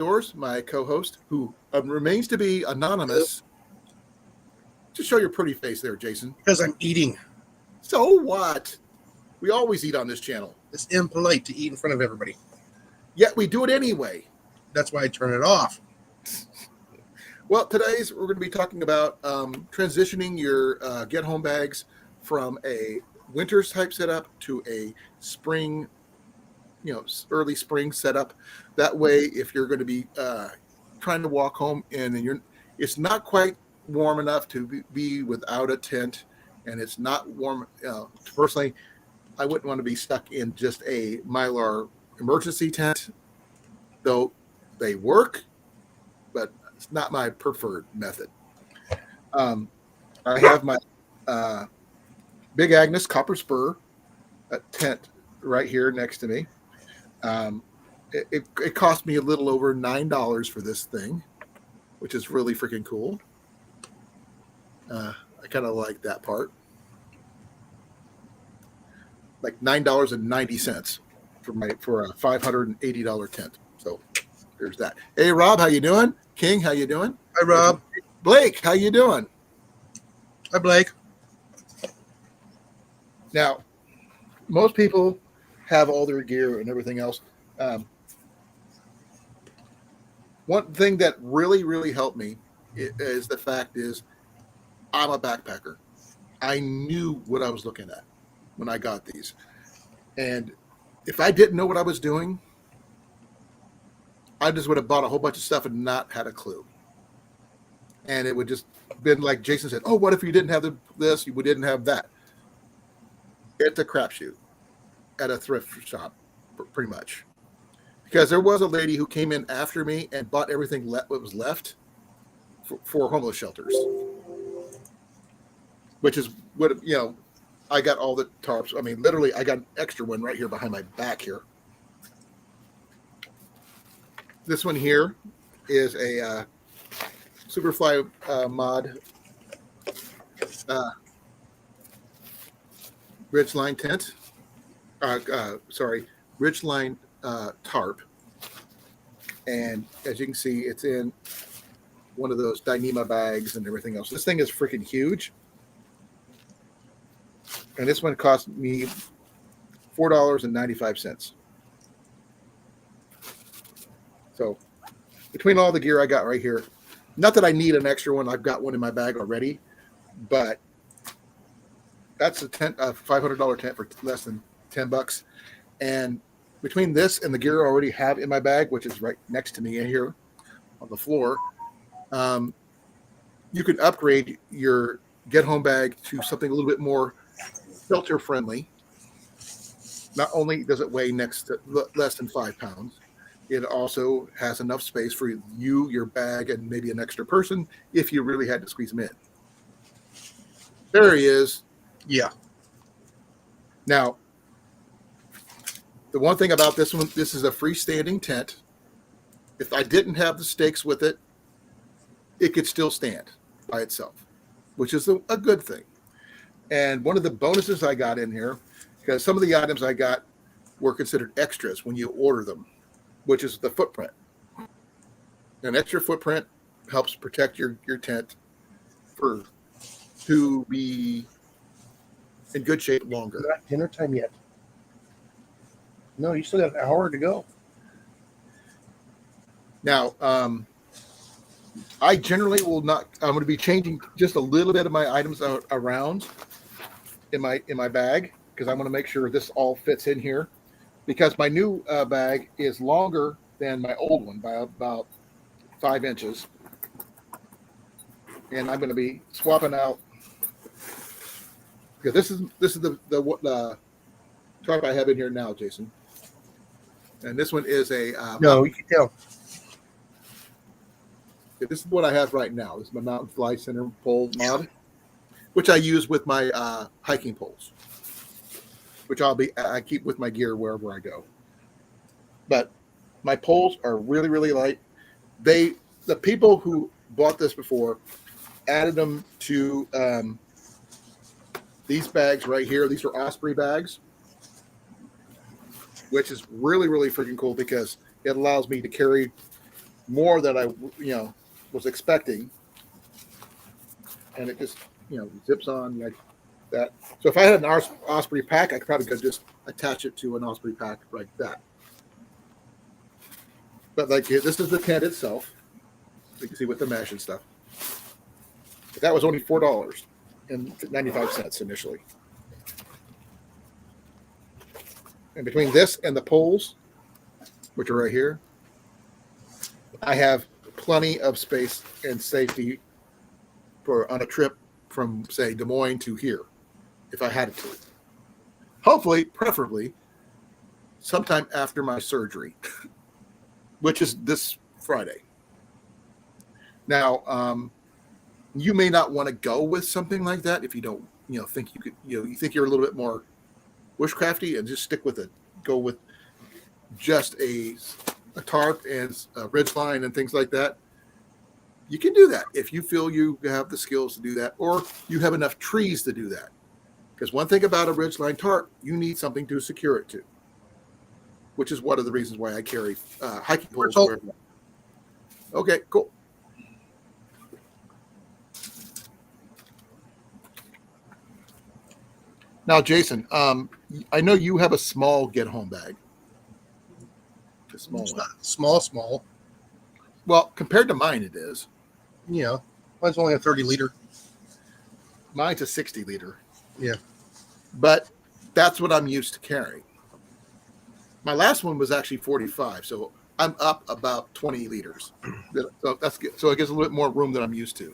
yours, my co-host, who remains to be anonymous. Just show your pretty face there, Jason. Because I'm eating. So what? We always eat on this channel. It's impolite to eat in front of everybody. Yet we do it anyway. That's why I turn it off. Well, we're going to be talking about transitioning your get home bags from a winter type setup to a spring, early spring setup. That way, if you're going to be trying to walk home and it's not quite warm enough to be without a tent, and it's not warm. Personally, I wouldn't want to be stuck in just a Mylar emergency tent, though they work, but it's not my preferred method. I have my Big Agnes Copper Spur tent right here next to me. It cost me a little over $9 for this thing, which is really freaking cool. I kind of like that part. Like $9.90 for a $580 tent. So there's that. Hey Rob, how you doing? King, how you doing? Hi Rob. Blake, how you doing? Hi Blake. Now, most people have all their gear and everything else. One thing that really, really helped me is the fact is I'm a backpacker. I knew what I was looking at when I got these. And if I didn't know what I was doing, I just would have bought a whole bunch of stuff and not had a clue. And it would just been like Jason said, oh, what if you didn't have this, you didn't have that? It's a crapshoot at a thrift shop, pretty much. Because there was a lady who came in after me and bought everything what was left for homeless shelters. Which is what, I got all the tarps. I mean, literally, I got an extra one right here behind my back here. This one here is a Superfly mod Ridgeline tent. Ridgeline tarp. And as you can see, it's in one of those Dyneema bags and everything else. This thing is freaking huge. And this one cost me $4.95. So between all the gear I got right here, not that I need an extra one, I've got one in my bag already, but that's a $500 tent for less than $10. And between this and the gear I already have in my bag, which is right next to me in here on the floor, you can upgrade your get home bag to something a little bit more shelter friendly. Not only does it weigh less than 5 pounds, it also has enough space for you, your bag, and maybe an extra person if you really had to squeeze them in. There he is. Yeah. Now, the one thing about this one, this is a freestanding tent. If I didn't have the stakes with it, it could still stand by itself, which is a good thing. And one of the bonuses I got in here, because some of the items I got were considered extras when you order them, which is the footprint. An extra footprint helps protect your tent to be in good shape longer. Not dinner time yet. No, you still got an hour to go. Now, I generally will not. I'm going to be changing just a little bit of my items around in my bag because I want to make sure this all fits in here. Because my new bag is longer than my old one by about 5 inches, and I'm going to be swapping out. Because this is the tarp I have in here now, Jason. And this one is a no, you can tell. This is what I have right now. This is my Mountain Fly Center pole mod, which I use with my hiking poles, which I keep with my gear wherever I go. But my poles are really, really light. The people who bought this before added them to these bags right here. These are Osprey bags, which is really, really freaking cool because it allows me to carry more than I was expecting, and it just zips on like that. So if I had an Osprey pack, I probably could just attach it to an Osprey pack like that. But like this is the tent itself. You can see with the mesh and stuff. But that was only $4.95 initially. And between this and the poles, which are right here, I have plenty of space and safety for on a trip from, say, Des Moines to here, if I had to. Hopefully, preferably, sometime after my surgery, which is this Friday. Now, you may not want to go with something like that if you don't, think you could, you think you're a little bit more bushcrafty, and just stick with it. Go with just a tarp and a ridge line and things like that. You can do that if you feel you have the skills to do that, or you have enough trees to do that. Because one thing about a ridgeline tarp, you need something to secure it to, which is one of the reasons why I carry hiking poles. Okay, cool. Now, Jason, I know you have a small get-home bag. A small It's one. not small. Well, compared to mine, it is. Yeah. Mine's only a 30-liter. Mine's a 60-liter. Yeah. But that's what I'm used to carrying. My last one was actually 45, so I'm up about 20 liters. So that's good. So it gives a little bit more room than I'm used to.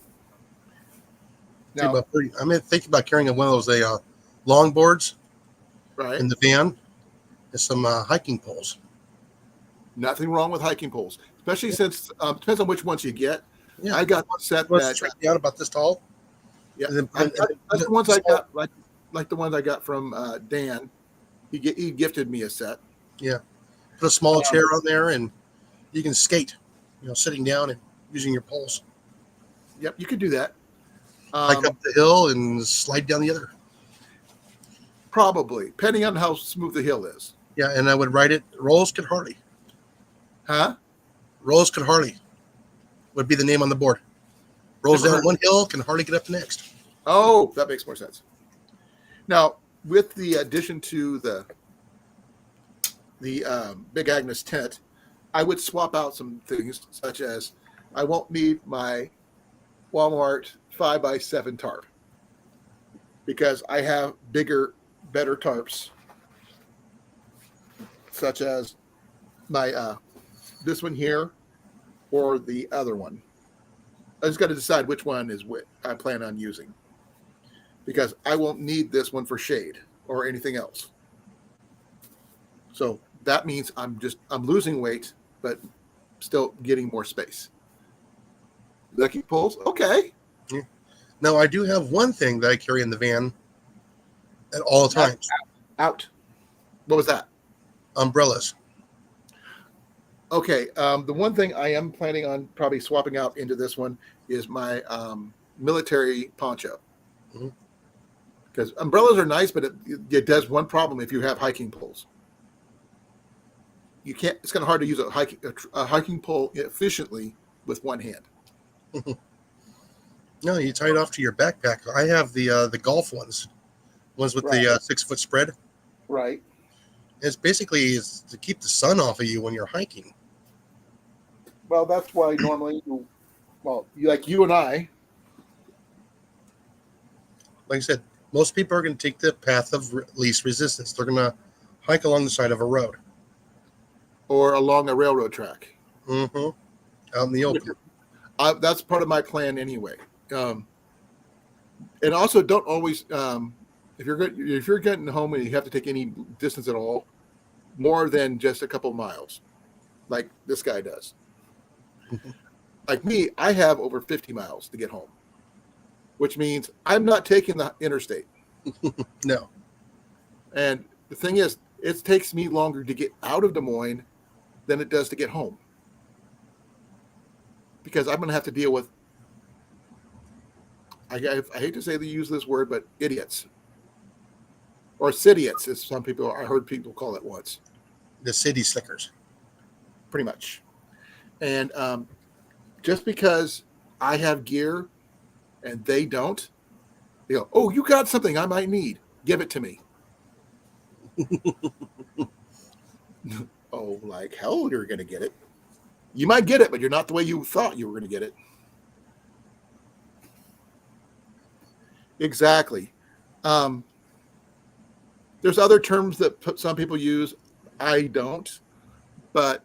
Now, About 30. I'm thinking about carrying one of those long boards right? in the van and some hiking poles. Nothing wrong with hiking poles, especially since depends on which ones you get. Yeah. I got one set Goes that straight down about this tall. yeah, And then that's the ones I got like the ones I got from Dan. He gifted me a set. Yeah. Put a small chair on there, and you can skate. Sitting down and using your poles. Yep, you could do that. Hike up the hill and slide down the other. Probably, depending on how smooth the hill is. Yeah, and I would ride it. Rolls could Harley. Huh? Rolls could Harley would be the name on the board. Rolls down one hill, can Harley get up the next. Oh, that makes more sense. Now, with the addition to the Big Agnes tent, I would swap out some things, such as I won't need my Walmart 5x7 tarp because I have bigger, better tarps, such as my this one here or the other one. I just got to decide which one is what I plan on using, because I won't need this one for shade or anything else. So that means I'm losing weight, but still getting more space. Lucky poles, okay. Yeah. Now I do have one thing that I carry in the van at all times. Out. What was that? Umbrellas. Okay. The one thing I am planning on probably swapping out into this one is my military poncho. Because umbrellas are nice, but it does one problem if you have hiking poles. You can't. It's kind of hard to use a hiking pole efficiently with one hand. No, you tie it off to your backpack. I have the golf ones with the 6-foot spread. Right. It's basically to keep the sun off of you when you're hiking. Well, that's why normally, you and I. Like I said, most people are going to take the path of least resistance. They're going to hike along the side of a road. Or along a railroad track. Out in the open. That's part of my plan anyway. And also, don't always if you're getting home and you have to take any distance at all, more than just a couple miles, like this guy does. Like me, I have over 50 miles to get home, which means I'm not taking the interstate. No. And the thing is, it takes me longer to get out of Des Moines than it does to get home, because I'm going to have to deal with, I hate to use this word, but idiots. Or cityots, as I heard people call it once. The city slickers. Pretty much. And just because I have gear and they don't, they go, "Oh, you got something I might need. Give it to me." Oh, like hell, you're going to get it. You might get it, but you're not the way you thought you were going to get it. Exactly. Um, there's other terms that some people use. I don't, but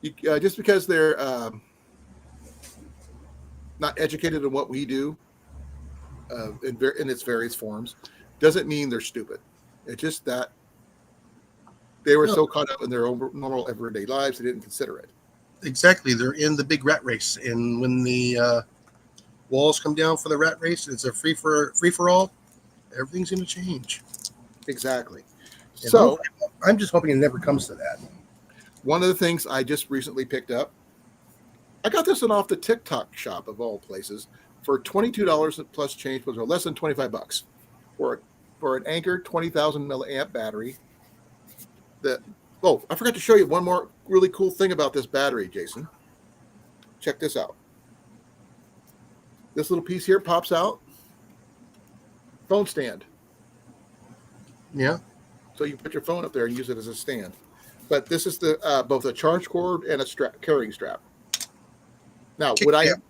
just because they're not educated in what we do in its various forms doesn't mean they're stupid. It's just that they were No, so caught up in their own normal everyday lives they didn't consider it. exactly. They're in the big rat race, and when the walls come down for the rat race, it's a free for all. Everything's going to change. Exactly. And So I'm just hoping it never comes to that. one of the things I just recently picked up, I got this one off the TikTok shop of all places for $22 plus change, was less than $25 for an Anker 20,000 milliamp battery. That I forgot to show you one more really cool thing about this battery, Jason. Check this out. This little piece here pops out. Phone stand. Yeah. So you put your phone up there and use it as a stand. But this is the both a charge cord and a carrying strap. Now, Kickstand.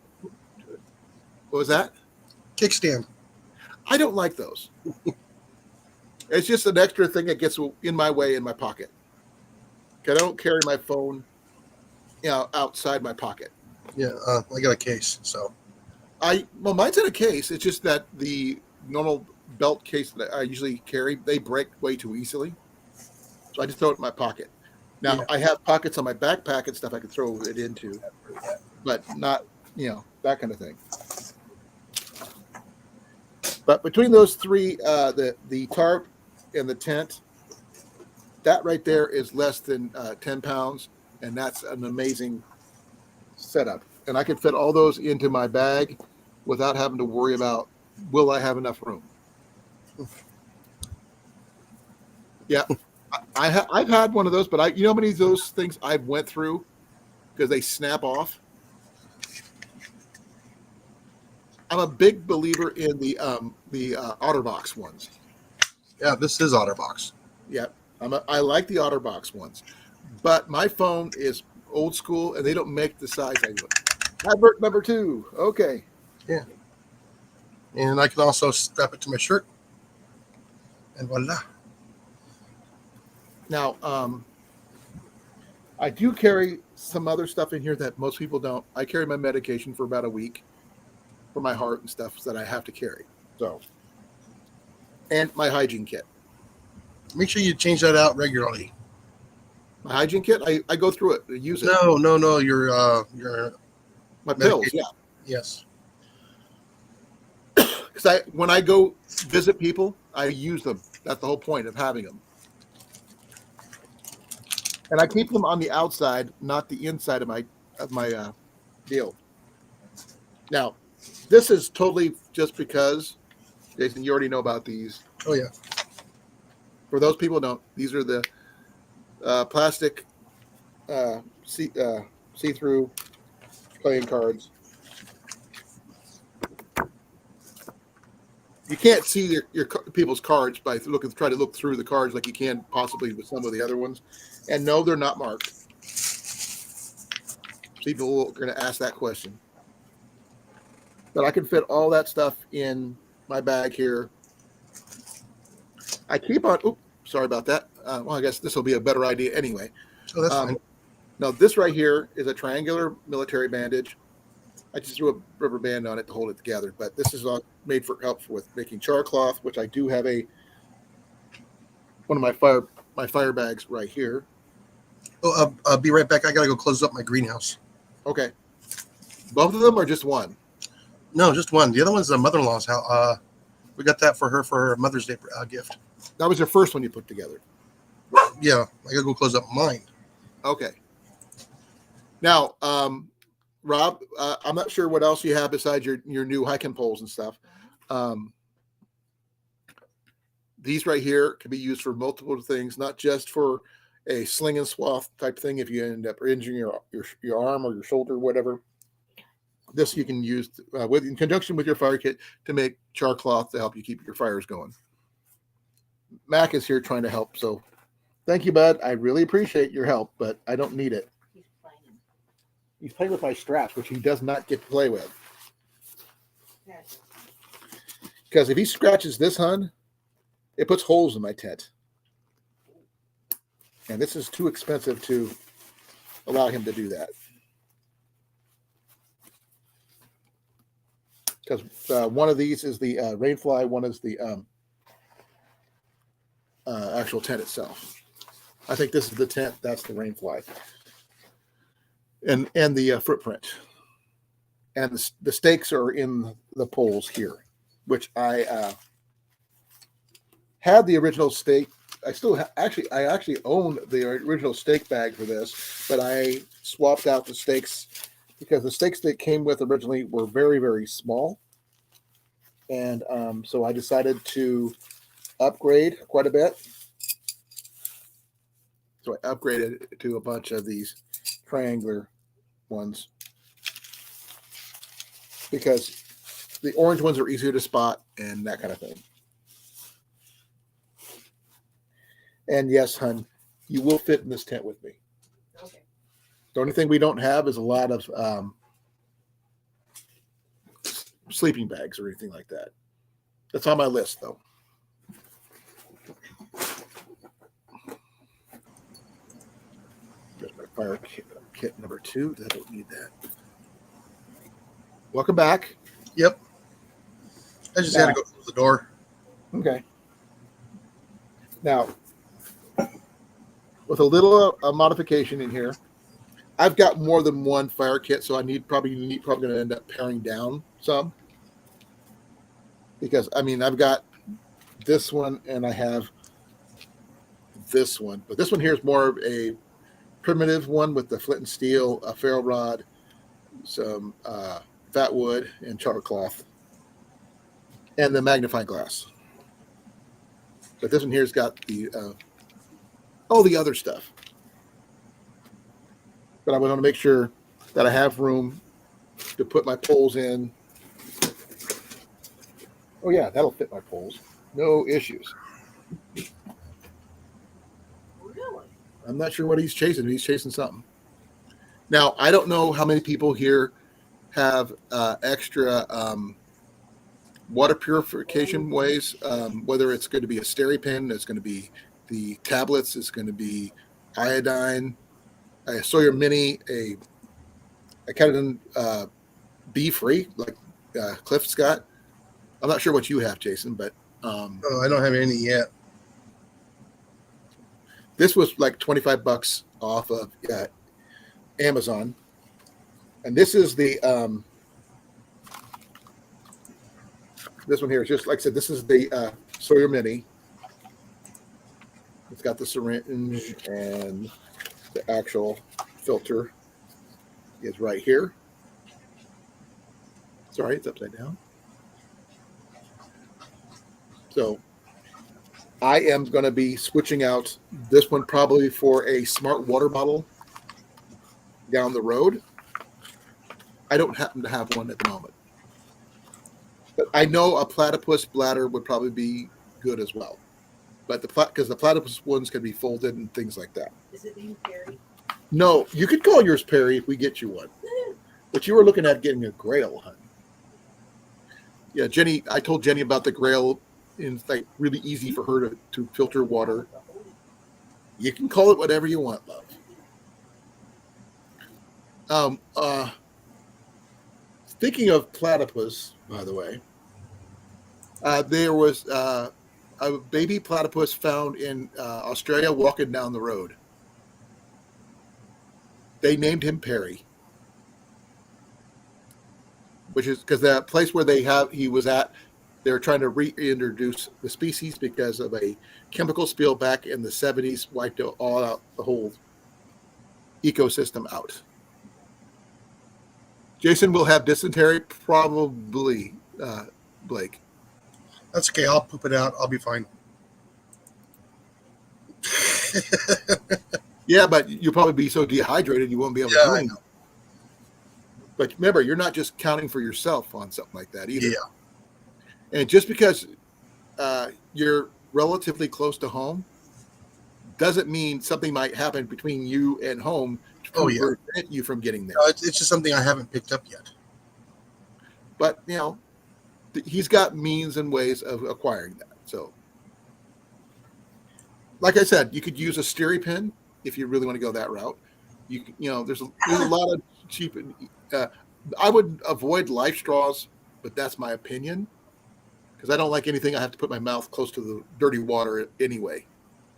What was that? Kickstand. I don't like those. It's just an extra thing that gets in my way in my pocket. I don't carry my phone, outside my pocket. Yeah, I got a case, so. Mine's in a case. It's just that the normal belt case that I usually carry, they break way too easily. So I just throw it in my pocket. Now, Yeah. I have pockets on my backpack and stuff I can throw it into, but not, that kind of thing. But between those three, the tarp and the tent, that right there is less than 10 pounds, and that's an amazing setup. And I could fit all those into my bag without having to worry about, will I have enough room? Yeah, I've had one of those, but how many of those things I've went through because they snap off? I'm a big believer in the OtterBox ones. Yeah, this is OtterBox. Yeah, I like the OtterBox ones, but my phone is old school and they don't make the size I do. Advert number 2. Okay. Yeah. And I can also strap it to my shirt. And voila. Now, I do carry some other stuff in here that most people don't. I carry my medication for about a week for my heart and stuff that I have to carry. So, and my hygiene kit. Make sure you change that out regularly. My hygiene kit, I go through it, use it. No. Your My pills, yeah. Yes. Because when I go visit people, I use them. That's the whole point of having them. And I keep them on the outside, not the inside of my deal. Now, this is totally just because, Jason, you already know about these. Oh yeah. For those people who don't, these are the plastic see-through playing cards. You can't see your people's cards by try to look through the cards like you can possibly with some of the other ones. And no, they're not marked. People are going to ask that question. But I can fit all that stuff in my bag here. I keep on. Oops, sorry about that. Well, I guess this will be a better idea anyway. Oh, that's fine. Now, this right here is a triangular military bandage. I just threw a rubber band on it to hold it together. But this is all made for help with making char cloth, which I do have one of my fire bags right here. Oh, I'll be right back. I gotta go close up my greenhouse. Okay. Both of them or just one? No, just one. The other one's the mother-in-law's house. We got that for her Mother's Day gift. That was your first one you put together. Yeah, I gotta go close up mine. Okay. Now, Rob, I'm not sure what else you have besides your new hiking poles and stuff. These right here can be used for multiple things, not just for a sling and swath type thing if you end up injuring your arm or your shoulder, whatever. This you can use in conjunction with your fire kit to make char cloth to help you keep your fires going. Mac is here trying to help, so thank you, bud. I really appreciate your help, but I don't need it. He's playing with my straps, which he does not get to play with. Because if he scratches this, hun, it puts holes in my tent. And this is too expensive to allow him to do that. Because one of these is the rainfly, one is the actual tent itself. I think this is the tent, that's the rainfly. And the footprint. And the stakes are in the poles here, which I had the original stake. I still I actually own the original stake bag for this, but I swapped out the stakes because the stakes that came with originally were very, very small. And so I decided to upgrade quite a bit. So I upgraded to a bunch of these triangular ones because the orange ones are easier to spot and that kind of thing. And yes, hun, you will fit in this tent with me. Okay. The only thing we don't have is a lot of sleeping bags or anything like that. That's on my list, though. There's my fire kit number 2. I don't need that. Welcome back. Yep. I just had to go close the door. Okay. Now, with a little modification in here, I've got more than one fire kit, so I probably going to end up paring down some. Because, I mean, I've got this one and I have this one. But this one here is more of a primitive one with the flint and steel, a ferro rod, some fat wood, and char cloth. And the magnifying glass. But this one here's got the all the other stuff. But I want to make sure that I have room to put my poles in. Oh yeah, that'll fit my poles. No issues. Really? I'm not sure what he's chasing. He's chasing something. Now, I don't know how many people here have extra water purification ways, whether it's going to be a SteriPen, it's going to be the tablets, it's going to be iodine, a Sawyer Mini, a Canon B-free, like Cliff's got. I'm not sure what you have, Jason, but I don't have any yet. This was like $25 off of Amazon, and this is the this one here is just like I said. This is the Sawyer Mini. It's got the syringe and the actual filter is right here. Sorry, it's upside down. So I am going to be switching out this one probably for a smart water bottle down the road. I don't happen to have one at the moment. But I know a platypus bladder would probably be good as well. But because the platypus ones can be folded and things like that. Is it named Perry? No, you could call yours Perry if we get you one. But you were looking at getting a Grail, hun. Yeah, Jenny, I told Jenny about the Grail. And it's like really easy for her to filter water. You can call it whatever you want, love. Speaking of platypus, by the way, there was a baby platypus found in Australia walking down the road. They named him Perry, which is because that place where he was at. They're trying to reintroduce the species because of a chemical spill back in the 70s wiped all out, the whole ecosystem out. Jason will have dysentery, probably, Blake. That's okay. I'll poop it out. I'll be fine. Yeah, but you'll probably be so dehydrated you won't be able to Yeah, do I anything. know. But remember, you're not just counting for yourself on something like that either. Yeah. And just because you're relatively close to home doesn't mean something might happen between you and home Oh to yeah. prevent you from getting there. No, it's just something I haven't picked up yet. But he's got means and ways of acquiring that. So, like I said, you could use a stereo pin if you really want to go that route. There's a lot of cheap. Uh, I would avoid life straws, but that's my opinion because I don't like anything I have to put my mouth close to the dirty water anyway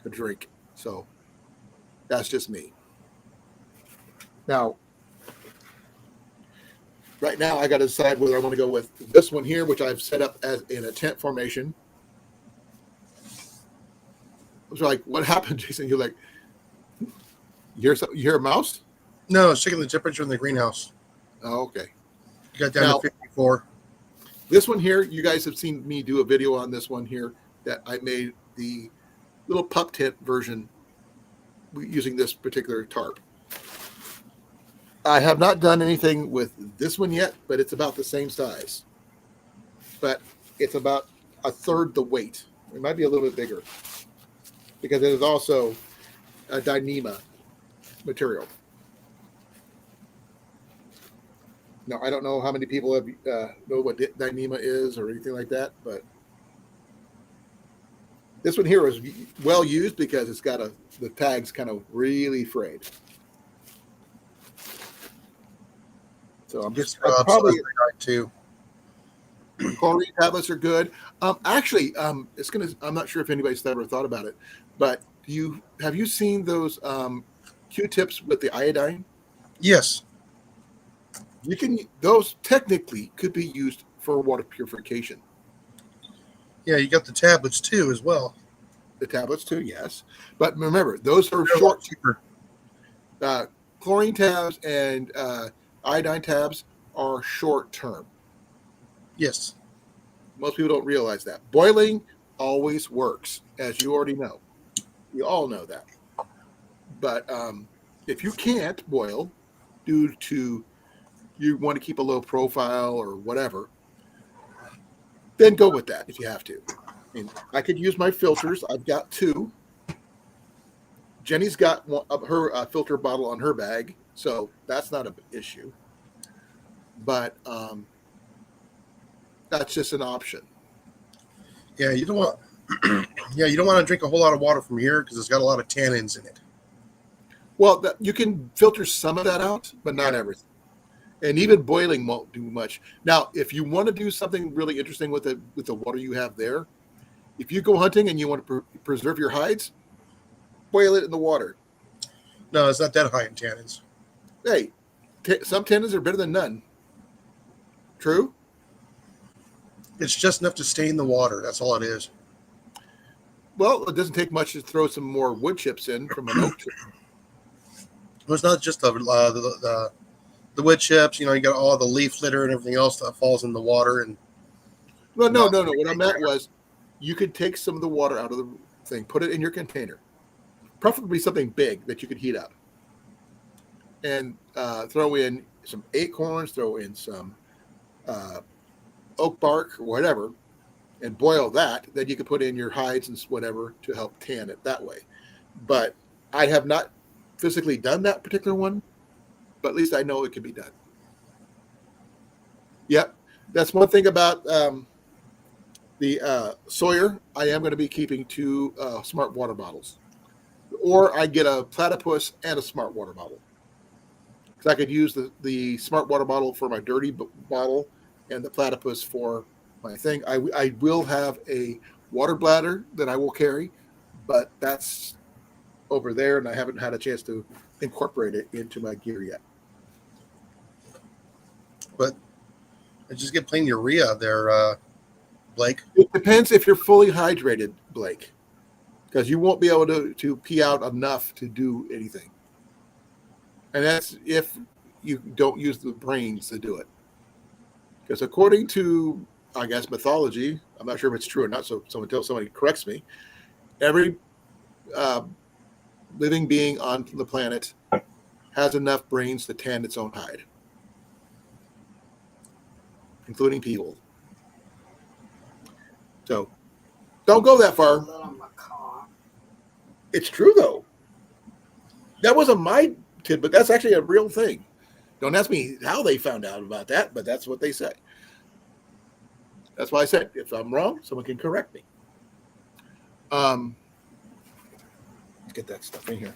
to drink. So that's just me. Now, right now, I got to decide whether I want to go with this one here, which I've set up as in a tent formation. I was like, "What happened, Jason?" You're like, you hear a mouse?" No, it's checking the temperature in the greenhouse. Oh, okay. You got down Now, to 54. this one here, you guys have seen me do a video on this one here that I made the little pup tent version using this particular tarp. I have not done anything with this one yet, but it's about the same size. But it's about a third the weight. It might be a little bit bigger because it is also a Dyneema material. Now, I don't know how many people have know what Dyneema is or anything like that, but this one here is well used because it's got the tags kind of really frayed. So I'm probably too. chlorine tablets are good. Actually, I'm not sure if anybody's ever thought about it, but have you seen those Q-tips with the iodine? Yes. Those technically could be used for water purification. Yeah, you got the tablets too as well. The tablets too, yes. But remember, those are They're short. cheaper. Chlorine tabs and iodine tabs are short term. Yes. Most people don't realize that. Boiling always works, as you already know. You all know that. But if you can't boil due to you want to keep a low profile or whatever, then go with that if you have to. I mean, I could use my filters. I've got two. Jenny's got her filter bottle on her bag, so that's not an issue. But that's just an option. Yeah, you don't want. You don't want to drink a whole lot of water from here because it's got a lot of tannins in it. Well, you can filter some of that out, but not everything. And even boiling won't do much. Now, if you want to do something really interesting with the water you have there, if you go hunting and you want to preserve your hides, boil it in the water. No, it's not that high in tannins. Hey, some tannins are better than none. True? It's just enough to stain the water. That's all it is. Well, it doesn't take much to throw some more wood chips in from an oak tree. Well, it's not just the wood chips. You got all the leaf litter and everything else that falls in the water. And No. What I meant was you could take some of the water out of the thing, put it in your container, preferably something big that you could heat up, and throw in some acorns, throw in some oak bark or whatever, and boil that. Then you could put in your hides and whatever to help tan it that way. But I have not physically done that particular one, but at least I know it can be done. Yep. That's one thing about the Sawyer. I am going to be keeping two smart water bottles. Or I get a platypus and a smart water bottle. Because I could use the smart water bottle for my dirty bottle and the platypus for my thing. I will have a water bladder that I will carry, but that's over there, and I haven't had a chance to incorporate it into my gear yet. But I just get plain urea there, Blake. It depends if you're fully hydrated, Blake, because you won't be able to pee out enough to do anything. And that's if you don't use the brains to do it. Because according to, I guess, mythology, I'm not sure if it's true or not, so until somebody corrects me, every living being on the planet has enough brains to tan its own hide, including people. So don't go that far. It's true, though. That wasn't my tidbit. That's actually a real thing. Don't ask me how they found out about that, but that's what they say. That's why I said, if I'm wrong, someone can correct me. Let's get that stuff in here.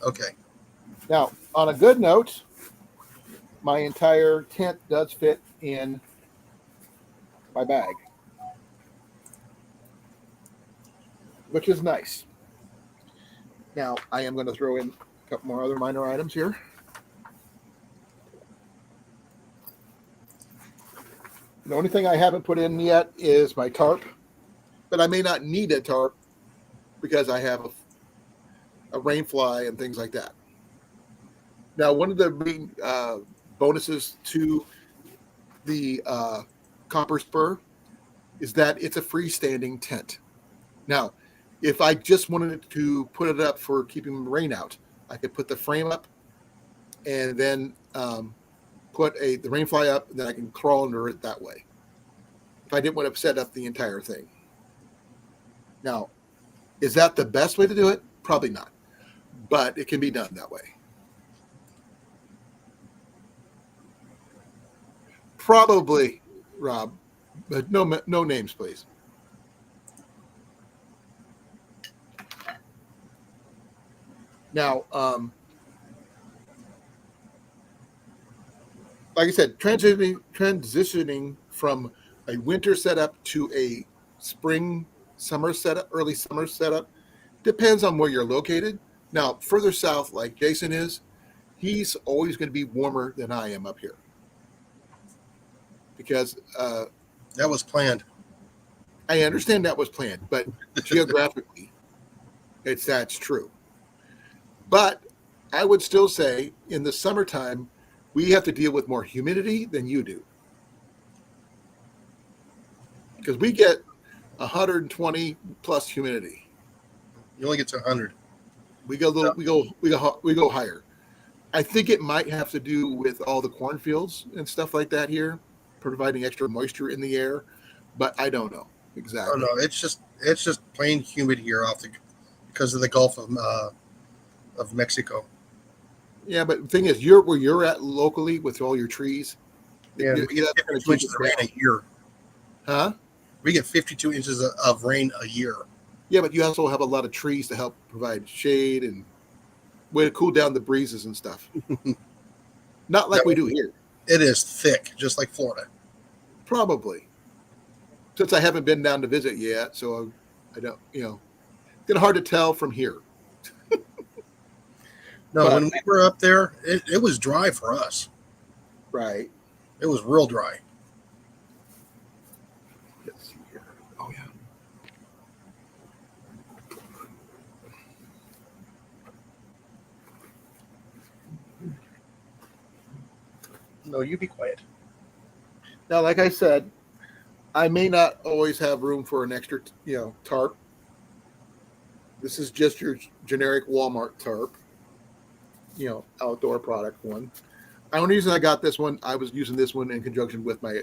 Okay. Now, on a good note, my entire tent does fit in my bag, which is nice. Now, I am going to throw in a couple more other minor items here. The only thing I haven't put in yet is my tarp, but I may not need a tarp because I have a rain fly and things like that. Now, one of the main bonuses to the copper spur is that it's a freestanding tent. Now, if I just wanted to put it up for keeping rain out, I could put the frame up and then put the rain fly up, and then I can crawl under it that way. If I didn't want to set up the entire thing. Now, is that the best way to do it? Probably not. But it can be done that way. Probably, Rob, but no names, please. Now, like I said, transitioning from a winter setup to a spring, summer setup, early summer setup, depends on where you're located. Now, further south, like Jason is, he's always going to be warmer than I am up here. Because that was planned. I understand that was planned, but geographically, that's true. But I would still say in the summertime, we have to deal with more humidity than you do. Because we get 120 plus humidity. You only get to 100. We go higher. I think it might have to do with all the cornfields and stuff like that here, providing extra moisture in the air, but I don't know exactly. Oh no, it's just plain humid here because of the Gulf of Mexico. Yeah, but the thing is, you're where you're at locally with all your trees. Yeah, we get 52 inches of rain a year. Huh? We get 52 inches of rain a year. Yeah, but you also have a lot of trees to help provide shade and way to cool down the breezes and stuff. Not like we do here. It is thick, just like Florida. Probably. Since I haven't been down to visit yet, so I don't, it's hard to tell from here. No, when we were up there, it was dry for us. Right. It was real dry. Let's see here. Oh, yeah. No, you be quiet. Now, like I said, I may not always have room for an extra, tarp. This is just your generic Walmart tarp, outdoor product one. The only reason I got this one, I was using this one in conjunction with my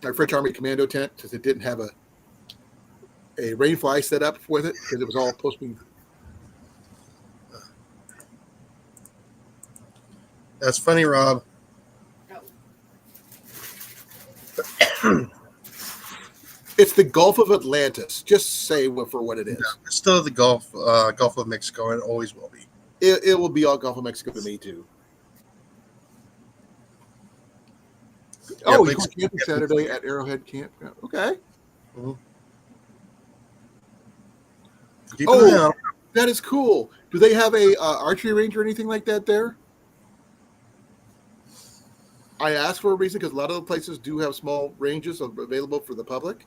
French Army Commando tent because it didn't have a rain fly set up with it because it was all supposed to be. That's funny, Rob. It's the Gulf of Atlantis. Just say for what it is. Yeah, it's still the Gulf of Mexico, and it always will be. It will be all Gulf of Mexico to me too. Yeah, you go camping Saturday at Arrowhead Camp. Okay. Mm-hmm. That is cool. Do they have a archery range or anything like that there? I asked for a reason because a lot of the places do have small ranges available for the public.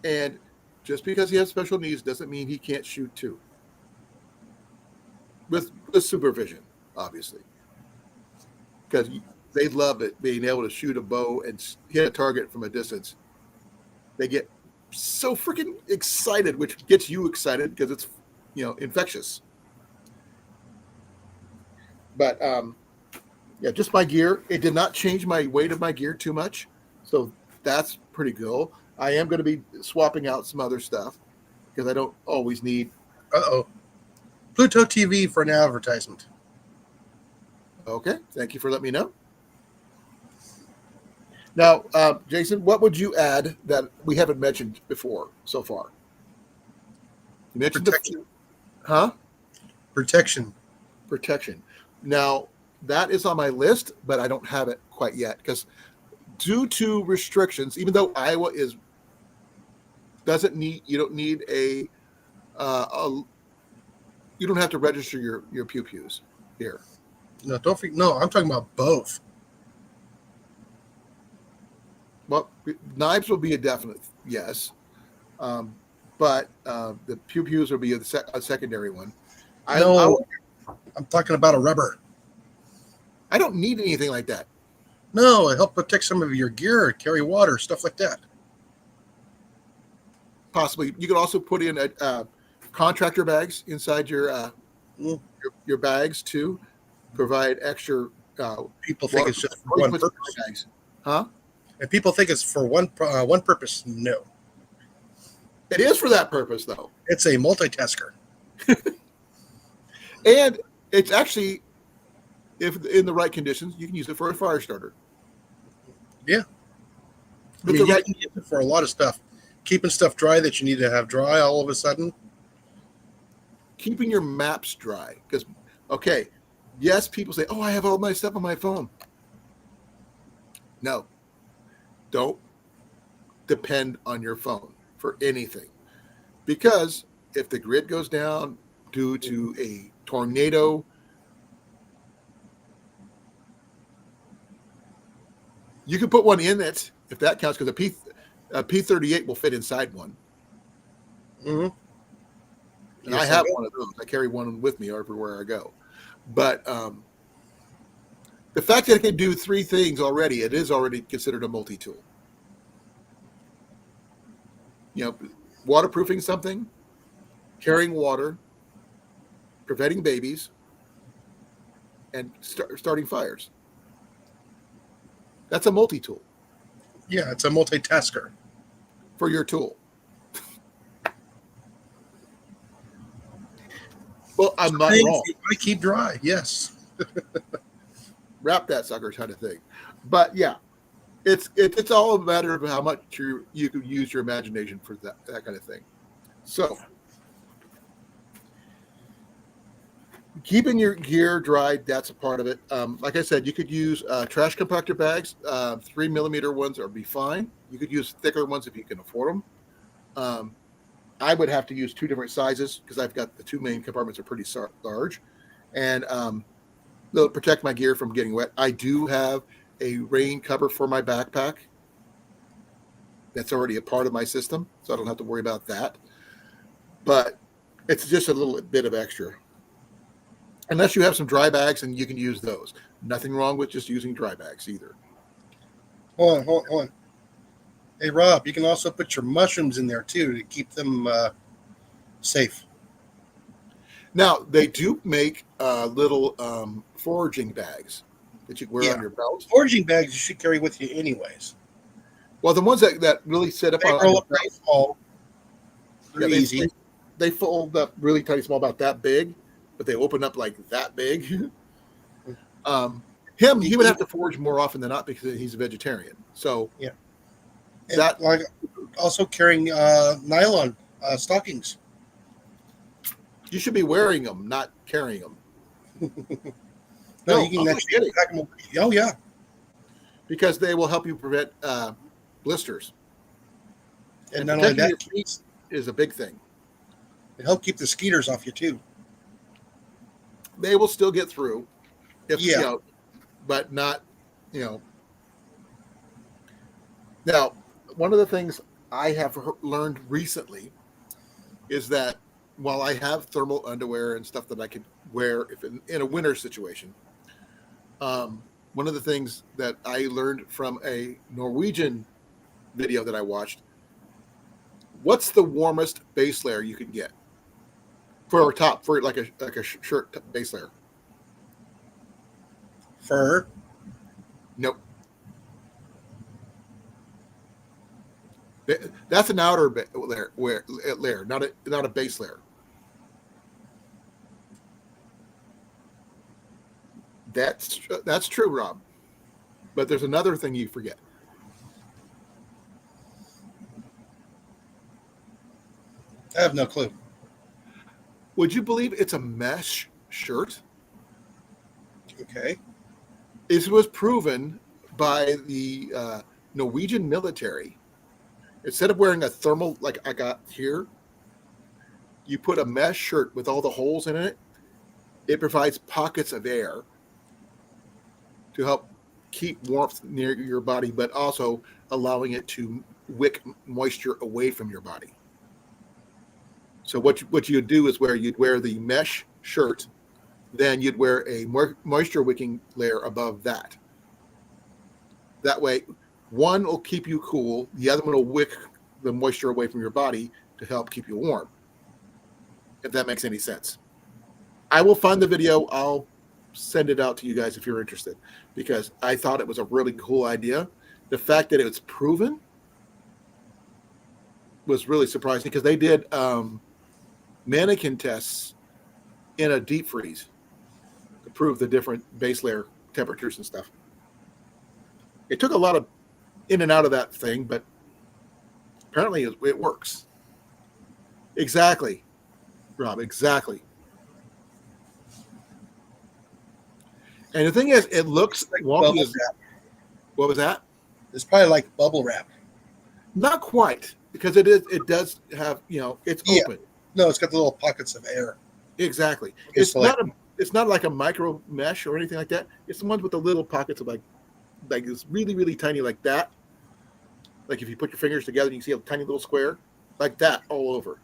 And just because he has special needs doesn't mean he can't shoot too. With supervision, obviously. Because They love it, being able to shoot a bow and hit a target from a distance. They get so freaking excited, which gets you excited because it's, infectious. But yeah, just my gear. It did not change my weight of my gear too much, so that's pretty cool. I am going to be swapping out some other stuff because I don't always need. Uh-oh. Pluto TV for an advertisement. Okay, thank you for letting me know. Now, Jason, what would you add that we haven't mentioned before so far? You mentioned Protection. Huh? Protection. Protection. Now, that is on my list, but I don't have it quite yet because due to restrictions, even though Iowa doesn't need, you don't need you don't have to register your pew-pews here. No, don't forget. No, I'm talking about both. Well, knives will be a definite yes, but the pew-pews will be a secondary one. No, I'm talking about a rubber. I don't need anything like that. No, it helps protect some of your gear, carry water, stuff like that. Possibly, you could also put in contractor bags inside your bags to provide extra. People think it's just for one purpose. Bags. Huh? And people think it's for one purpose. No, it is for that purpose, though. It's a multitasker. And it's actually, if in the right conditions, you can use it for a fire starter. Yeah. I mean, you can use it for a lot of stuff. Keeping stuff dry that you need to have dry all of a sudden. Keeping your maps dry. Because, okay, yes, people say, oh, I have all my stuff on my phone. No. Don't depend on your phone for anything. Because if the grid goes down due to a tornado, you can put one in it if that counts, because a P38 will fit inside one. Mm-hmm. And I have one of those. I carry one with me everywhere I go. But the fact that it can do three things already, it is already considered a multi-tool. Waterproofing something, carrying water, preventing babies, and starting fires. That's a multi-tool. Yeah, it's a multitasker. For your tool. Well, I'm not wrong. I keep dry, yes. Wrap that sucker kind of thing. But yeah, it's all a matter of how much you can use your imagination for that kind of thing. So, keeping your gear dried, that's a part of it. Like I said, you could use trash compactor bags. 3 millimeter ones would be fine. You could use thicker ones if you can afford them. I would have to use two different sizes because I've got the two main compartments are pretty large. And they'll protect my gear from getting wet. I do have a rain cover for my backpack. That's already a part of my system, so I don't have to worry about that. But it's just a little bit of extra. Unless you have some dry bags, and you can use those. Nothing wrong with just using dry bags either. Hold on. Hey, Rob, you can also put your mushrooms in there, too, to keep them safe. Now, they do make little foraging bags that you wear on your belt. Foraging bags you should carry with you anyways. Well, the ones that really sit up on roll up really small. Pretty easy. They fold up really tiny, small, about that big, but they open up like that big. He would have to forage more often than not because he's a vegetarian. So yeah, that like also carrying nylon stockings. You should be wearing them, not carrying them. No, you can actually pack them. Oh yeah, because they will help you prevent blisters. And not only that, your feet is a big thing. It helps keep the skeeters off you too. They will still get through, but not, Now, one of the things I have learned recently is that while I have thermal underwear and stuff that I could wear if in a winter situation, one of the things that I learned from a Norwegian video that I watched, what's the warmest base layer you can get for a top, for like a shirt base layer? Fur. Nope. That's an outer layer, not a base layer. That's true, Rob. But there's another thing you forget. I have no clue. Would you believe it's a mesh shirt? Okay. This was proven by the Norwegian military. Instead of wearing a thermal like I got here, you put a mesh shirt with all the holes in it. It provides pockets of air to help keep warmth near your body, but also allowing it to wick moisture away from your body. So what you'd do is you'd wear the mesh shirt, then you'd wear a moisture wicking layer above that. That way, one will keep you cool, the other one will wick the moisture away from your body to help keep you warm. If that makes any sense. I will find the video. I'll send it out to you guys if you're interested, because I thought it was a really cool idea. The fact that it was proven was really surprising, because they did mannequin tests in a deep freeze to prove the different base layer temperatures and stuff. It took a lot of in and out of that thing, but apparently it works. Exactly, Rob, exactly. And the thing is, it looks Like wonky bubble as, wrap. what was that? It's probably like bubble wrap. Not quite, because it does have, it's Yeah. open. No, it's got the little pockets of air. Exactly. It's like- It's not like a micro mesh or anything like that. It's the ones with the little pockets of like it's really, really tiny, like that. Like if you put your fingers together, you can see a tiny little square like that all over.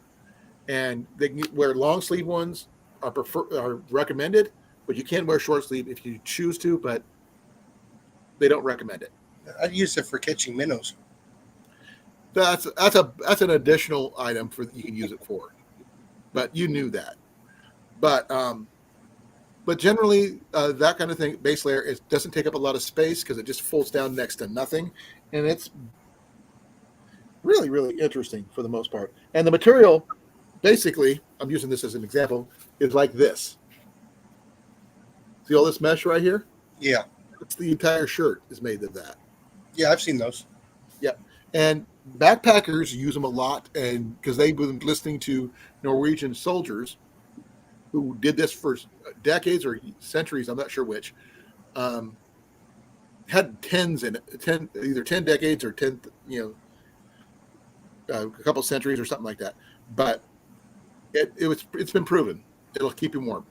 And they can wear long sleeve ones are recommended, but you can wear short sleeve if you choose to, but they don't recommend it. I'd use it for catching minnows. That's an additional item for you can use it for. But you knew that. But generally, that kind of thing, base layer, doesn't take up a lot of space because it just folds down next to nothing, and it's really, really interesting for the most part. And the material, basically, I'm using this as an example, is like this. See all this mesh right here? Yeah. It's the entire shirt is made of that. Yeah, I've seen those. Yep. And backpackers use them a lot, and because they've been listening to Norwegian soldiers who did this for decades or centuries, I'm not sure which, had tens in it, either 10 decades or 10, a couple centuries or something like that. But it's been proven it'll keep you warm.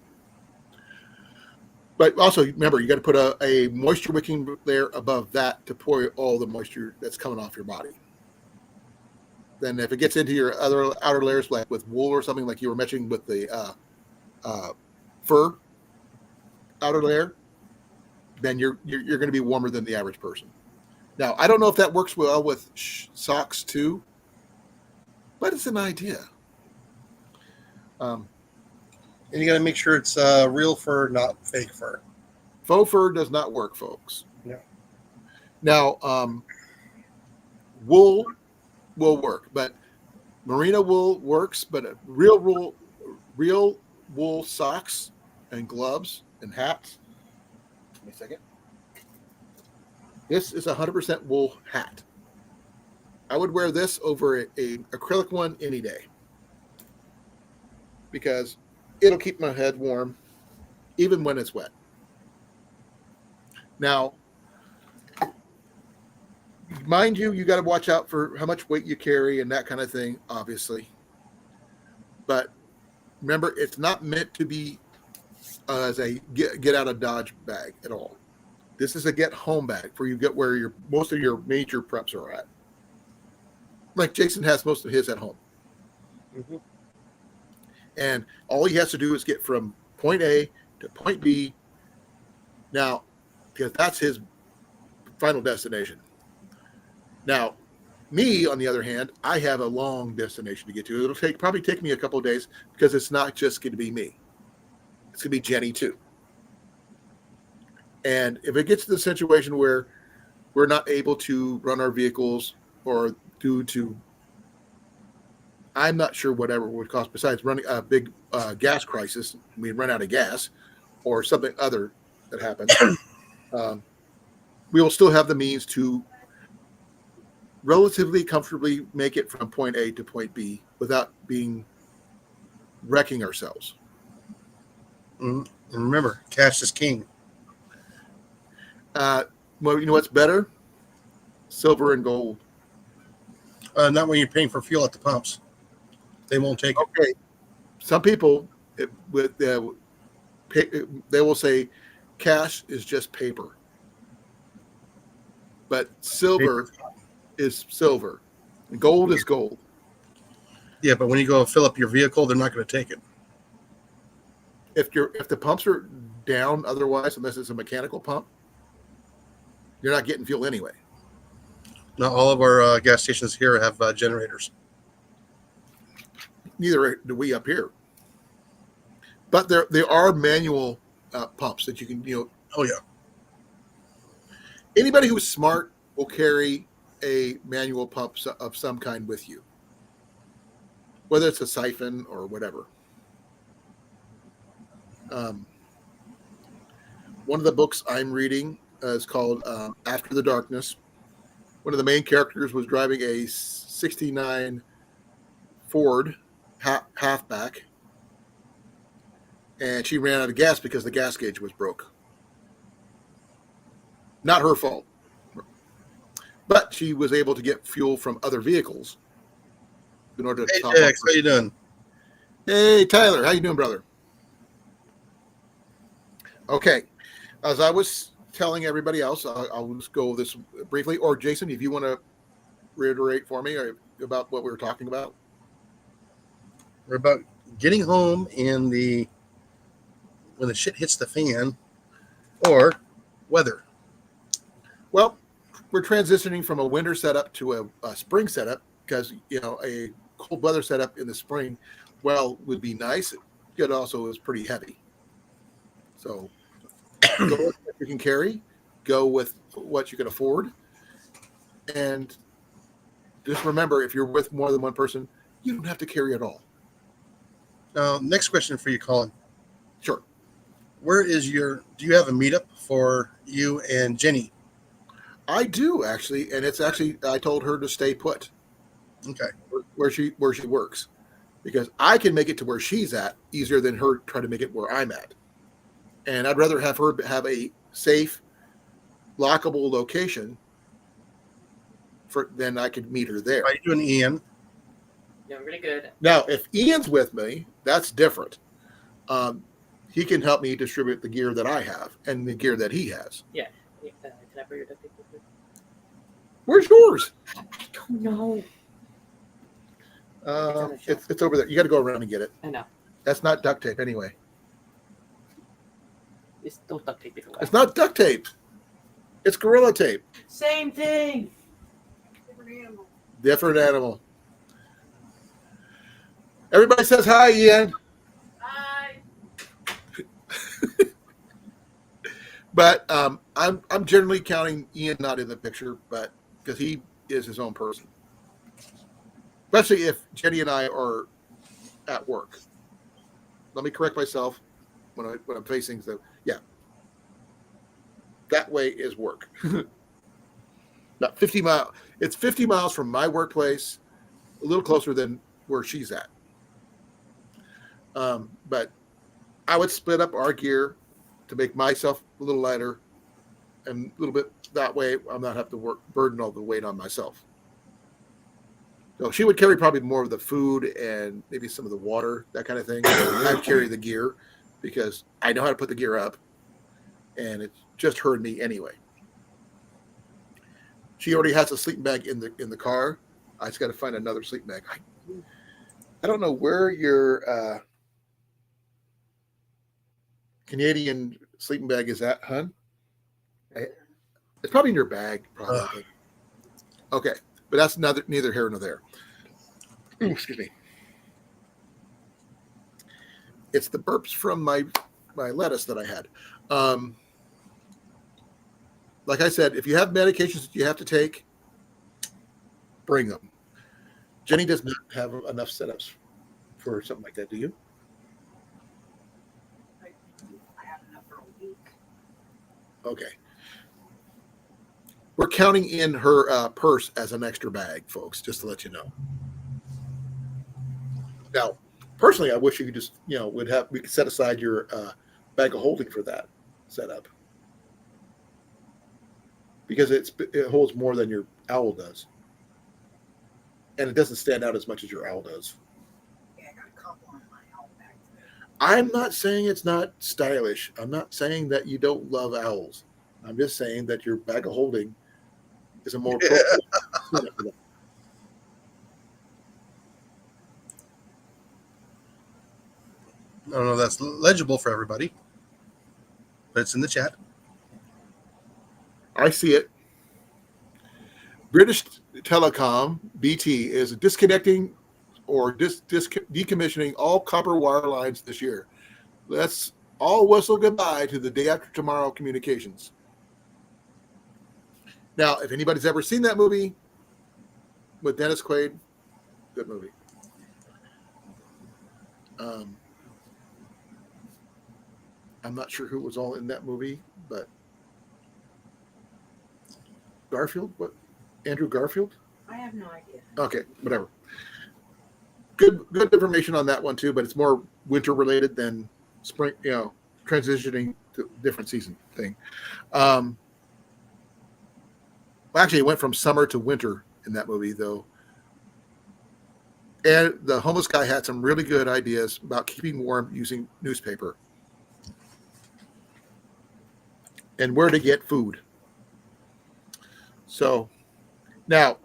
But also remember, you got to put a moisture wicking layer above that to pour all the moisture that's coming off your body. Then if it gets into your other outer layers, like with wool or something, like you were mentioning with the fur outer layer, then you're going to be warmer than the average person. Now, I don't know if that works well with socks too, but it's an idea. And you got to make sure it's real fur, not fake fur. Faux fur does not work, folks. No. Now, wool will work, but merino wool works, but real wool socks and gloves and hats. Give me a second. This is 100% wool hat. I would wear this over a acrylic one any day because it'll keep my head warm even when it's wet. Now, mind you, you got to watch out for how much weight you carry and that kind of thing, obviously. But remember, it's not meant to be as a get out of Dodge bag at all. This is a get home bag for you get where most of your major preps are at. Like Jason has most of his at home. Mm-hmm. And all he has to do is get from point A to point B. Now, because that's his final destination. Now, me, on the other hand, I have a long destination to get to. It'll probably take me a couple of days because it's not just going to be me. It's going to be Jenny too. And if it gets to the situation where we're not able to run our vehicles or due to, I'm not sure whatever it would cost besides running a big gas crisis, we run out of gas or something other that happens, we will still have the means to relatively comfortably make it from point A to point B without wrecking ourselves. And remember, cash is king. Well, you know what's better? Silver and gold. Not when you're paying for fuel at the pumps. They won't take it. Okay. Some people they will say cash is just paper. But silver is silver. And gold is gold. Yeah, but when you go fill up your vehicle, they're not going to take it. If the pumps are down otherwise, unless it's a mechanical pump, you're not getting fuel anyway. Not all of our gas stations here have generators. Neither do we up here. But there are manual pumps that you can, Oh, yeah. Anybody who's smart will carry a manual pump of some kind with you, whether it's a siphon or whatever. One of the books I'm reading is called After the Darkness. One of the main characters was driving a 69 Ford halfback, and she ran out of gas because the gas gauge was broke. Not her fault. But she was able to get fuel from other vehicles in order to Hey, top Jax, up. how you doing? Hey, Tyler, how you doing, brother? Okay. As I was telling everybody else, I'll just go over this briefly. Or Jason, if you want to reiterate for me about what we were talking about. We're about getting home when the shit hits the fan, or weather. Well, we're transitioning from a winter setup to a spring setup because, a cold weather setup in the spring, would be nice. It also is pretty heavy. So go with what you can carry, go with what you can afford. And just remember, if you're with more than one person, you don't have to carry at all. Next question for you, Colin. Sure. Do you have a meetup for you and Jenny? I do, actually, and it's actually, I told her to stay put. Okay. Where she works, because I can make it to where she's at easier than her try to make it where I'm at. And I'd rather have her have a safe, lockable location than I could meet her there. How you doing, Ian? Yeah, really good. Now, if Ian's with me, that's different. He can help me distribute the gear that I have and the gear that he has. Yeah. Can I borrow your duct tape? Where's yours? I don't know. It's over there. You got to go around and get it. I know. That's not duct tape anyway. It's still duct tape. It's not duct tape. It's Gorilla Tape. Same thing. Different animal. Everybody says hi, Ian. Hi. But I'm generally counting Ian not in the picture, but because he is his own person. Especially if Jenny and I are at work. Let me correct myself when I'm facing the that way is work. Not 50 miles. It's 50 miles from my workplace, a little closer than where she's at. But I would split up our gear to make myself a little lighter, and a little bit that way I'm not have to burden all the weight on myself. So she would carry probably more of the food and maybe some of the water, that kind of thing. I'd carry the gear because I know how to put the gear up, and it's just her and me anyway. She already has a sleeping bag in the car. I just got to find another sleeping bag. I don't know where your Canadian sleeping bag is at, hun. It's probably in your bag, probably. I Ugh. think. Okay, but that's neither here nor there. Ooh, excuse me. It's the burps from my lettuce that I had. Like I said, if you have medications that you have to take, bring them. Jenny does not have enough setups for something like that. Do you? I have enough for a week. Okay. We're counting in her purse as an extra bag, folks, just to let you know. Now, personally, I wish you could just, we could set aside your bag of holding for that setup. Because it holds more than your owl does. And it doesn't stand out as much as your owl does. Yeah, I got a couple on my owl bag today. I'm not saying it's not stylish. I'm not saying that you don't love owls. I'm just saying that your bag of holding is a more appropriate setup for them. I don't know if that's legible for everybody, but it's in the chat. I see it. British Telecom, BT, is disconnecting or decommissioning all copper wire lines this year. Let's all whistle goodbye to the day after tomorrow communications. Now, if anybody's ever seen that movie with Dennis Quaid, good movie. I'm not sure who was all in that movie, but Garfield? What? Andrew Garfield? I have no idea. Okay, whatever. Good information on that one too, but it's more winter related than spring, transitioning to different season thing. Actually, it went from summer to winter in that movie though. And the homeless guy had some really good ideas about keeping warm using newspaper and where to get food. So now,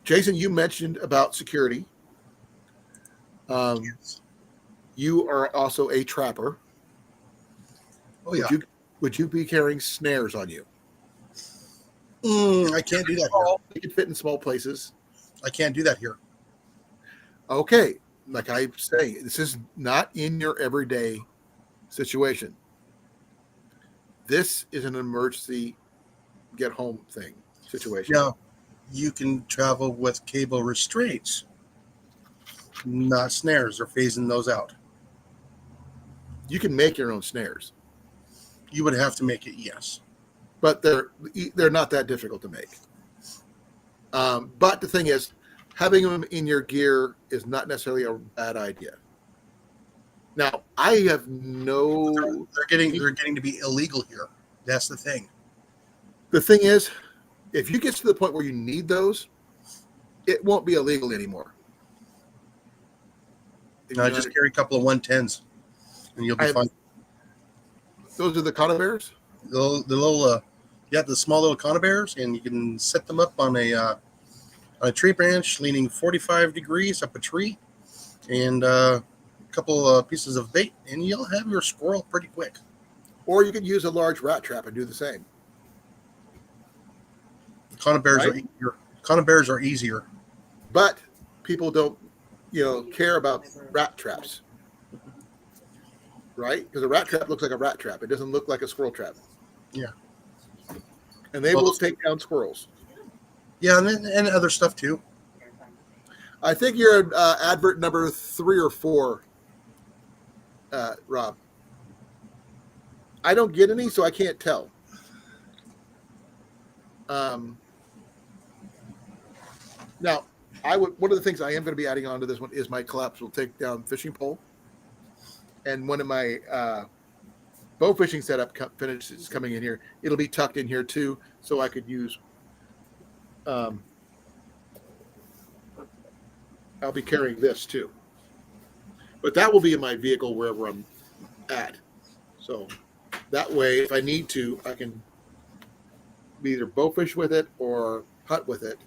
Jason, you mentioned about security. Yes. You are also a trapper. Oh yeah. Would you be carrying snares on you? I can't do that here. They can fit in small places. I can't do that here. Okay, like I'm saying, this is not in your everyday situation. This is an emergency get home thing situation. Now, you can travel with cable restraints, not snares. They're phasing those out. You can make your own snares, You would have to make it, yes. but they're not that difficult to make. But the thing is, having them in your gear is not necessarily a bad idea. Now, I have no. They're getting to be illegal here. That's the thing. The thing is, if you get to the point where you need those, it won't be illegal anymore. Just carry a couple of 110s, and you'll be fine. Those are the conibears? The little, the small little conibears, and you can set them up on a tree branch, leaning 45 degrees up a tree, and a couple pieces of bait, and you'll have your squirrel pretty quick. Or you could use a large rat trap and do the same. Conibears Right. are easier. Conibears are easier. But people don't, care about rat traps. Right? Because a rat trap looks like a rat trap. It doesn't look like a squirrel trap. Yeah. And they will take down squirrels. Yeah, and other stuff too. I think you're advert number 3 or 4, Rob. I don't get any, so I can't tell. Now, one of the things I am going to be adding on to this one is my collapsible takedown fishing pole. And one of my bow fishing setup finishes coming in here. It'll be tucked in here too, so I could use. I'll be carrying this too, but that will be in my vehicle wherever I'm at. So that way, if I need to, I can either bow fish with it or hunt with it,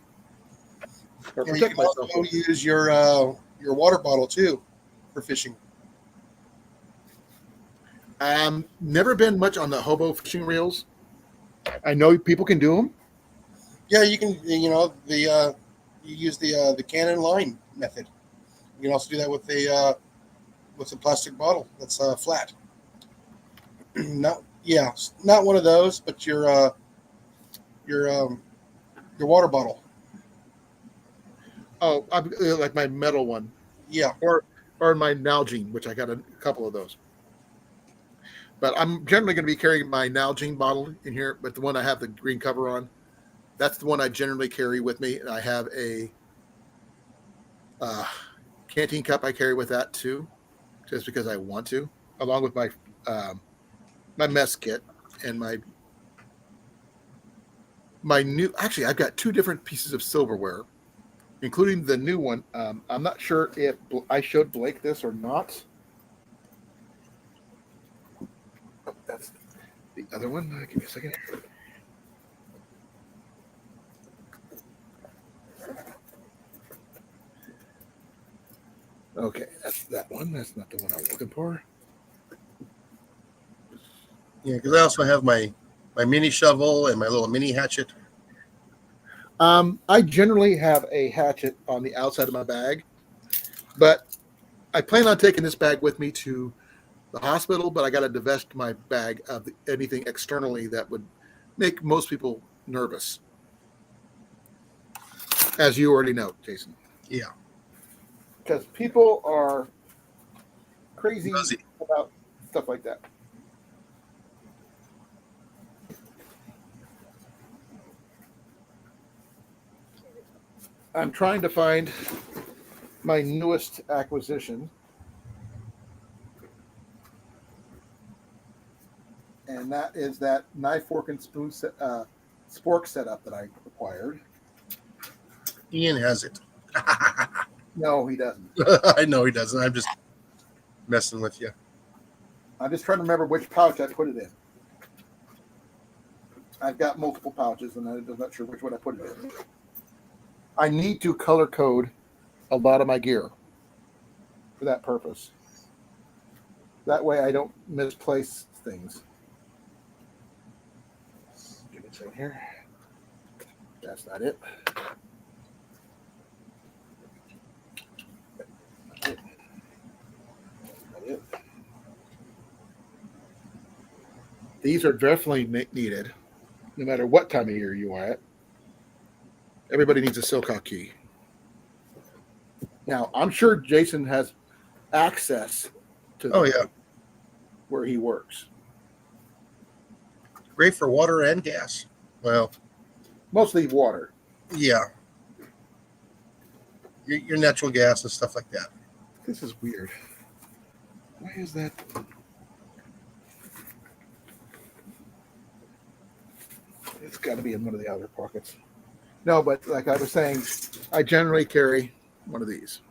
or And you protect can myself. also use your water bottle too for fishing. Never been much on the hobo fishing reels. I know people can do them. Yeah, you can. You use the Canon line method. You can also do that with a plastic bottle that's flat. Not not one of those, but your your water bottle. Oh, like my metal one, Yeah, or my Nalgene, which I got a couple of those. But I'm generally going to be carrying my Nalgene bottle in here, but the one I have the green cover on, that's the one I generally carry with me. And I have a uh, canteen cup I carry with that too, just because I want to, along with my mess kit and my new. Actually, I've got two different pieces of silverware, including the new one. I'm not sure if I showed Blake this or not. Oh, that's the other one. Give me a second. Okay, that's that one. That's not the one I was looking for. yeah. Because I also have my mini shovel and my little mini hatchet. I generally have a hatchet on the outside of my bag, but I plan on taking this bag with me to the hospital. But I got to divest my bag of anything externally that would make most people nervous, as you already know, Jason. Yeah, Because people are crazy Fuzzy. about stuff like that. I'm trying to find my newest acquisition, and that is that knife, fork, and spoon spork setup that I acquired. Ian has it. No, he doesn't. I know he doesn't. I'm just messing with you. I'm just trying to remember which pouch I put it in. I've got multiple pouches, and I'm not sure which one I put it in. I need to color code a lot of my gear for that purpose. That way I don't misplace things. Give me a second here. That's not it. Not it. These are definitely needed, no matter what time of year you are at. Everybody needs a Silcock key. Now, I'm sure Jason has access to Oh yeah, where he works. great for water and gas. Well, Mostly water. yeah, your natural gas and stuff like that. This is weird. Why is that? It's got to be in one of the outer pockets. No, but like I was saying, I generally carry one of these.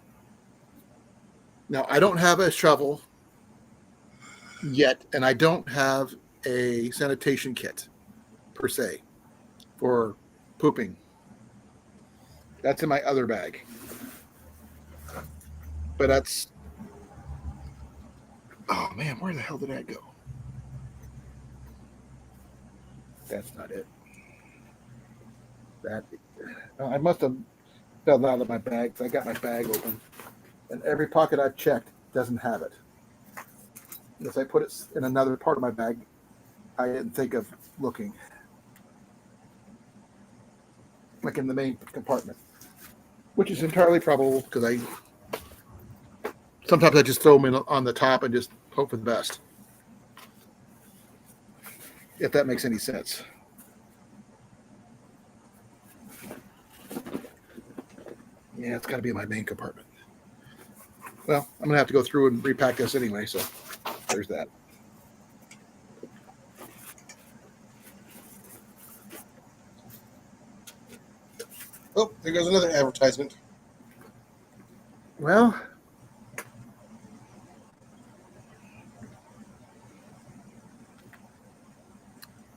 Now, I don't have a shovel yet, and I don't have a sanitation kit per se for pooping. That's in my other bag. But that's... Oh, man, where the hell did that go? That's not it. I must have fell out of my bag. I got my bag open, and every pocket I've checked doesn't have it. Unless I put it in another part of my bag, I didn't think of looking, like in the main compartment, which is entirely probable because sometimes I just throw them in on the top and just hope for the best. If that makes any sense. Yeah, it's got to be in my main compartment. Well, I'm going to have to go through and repack this anyway, so there's that. Oh, there goes another advertisement. Well,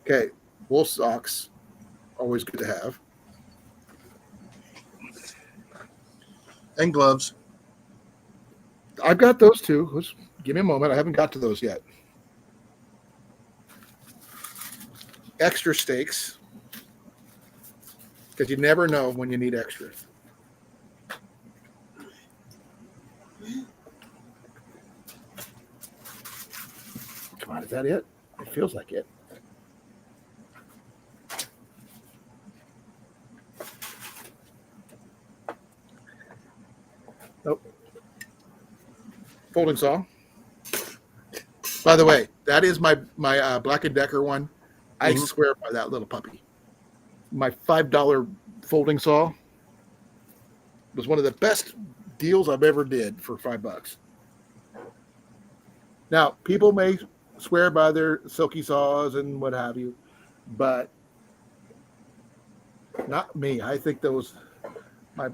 okay, wool socks, always good to have. And gloves. I've got those too. Give me a moment. I haven't got to those yet. extra stakes, because you never know when you need extra. Come on, is that it? It feels like it. Nope. Folding saw. By the way, that is my Black & Decker one. I swear by that little puppy. My $5 folding saw was one of the best deals I've ever did for $5. Now, people may swear by their silky saws and what have you, but not me. I think those my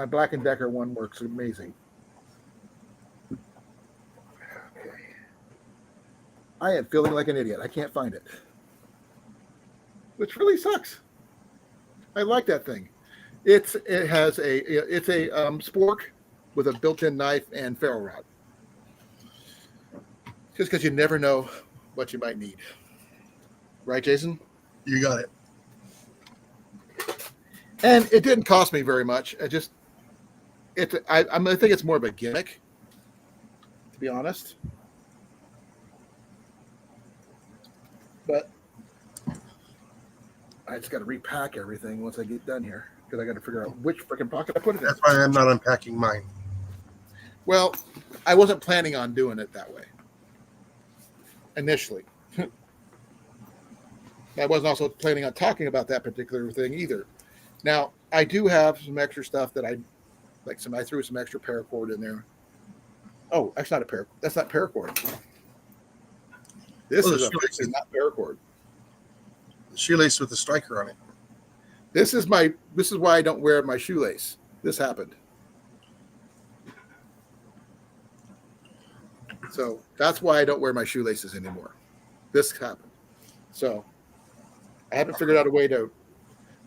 Black & Decker one works amazing. Okay. I am feeling like an idiot. I can't find it, which really sucks. I like that thing. It's a spork with a built-in knife and ferrule rod. Just because you never know what you might need, right, Jason? You got it. And it didn't cost me very much. I think it's more of a gimmick, to be honest. But I just got to repack everything once I get done here because I got to figure out which freaking pocket I put it in. That's why I'm not unpacking mine. Well, I wasn't planning on doing it that way initially. I wasn't also planning on talking about that particular thing either. Now, I do have some extra stuff that I threw some extra paracord in there. Oh, that's not paracord. This is not paracord. The shoelace with the striker on it. This is why I don't wear my shoelace. This happened. So that's why I don't wear my shoelaces anymore. This happened. So I haven't figured out a way to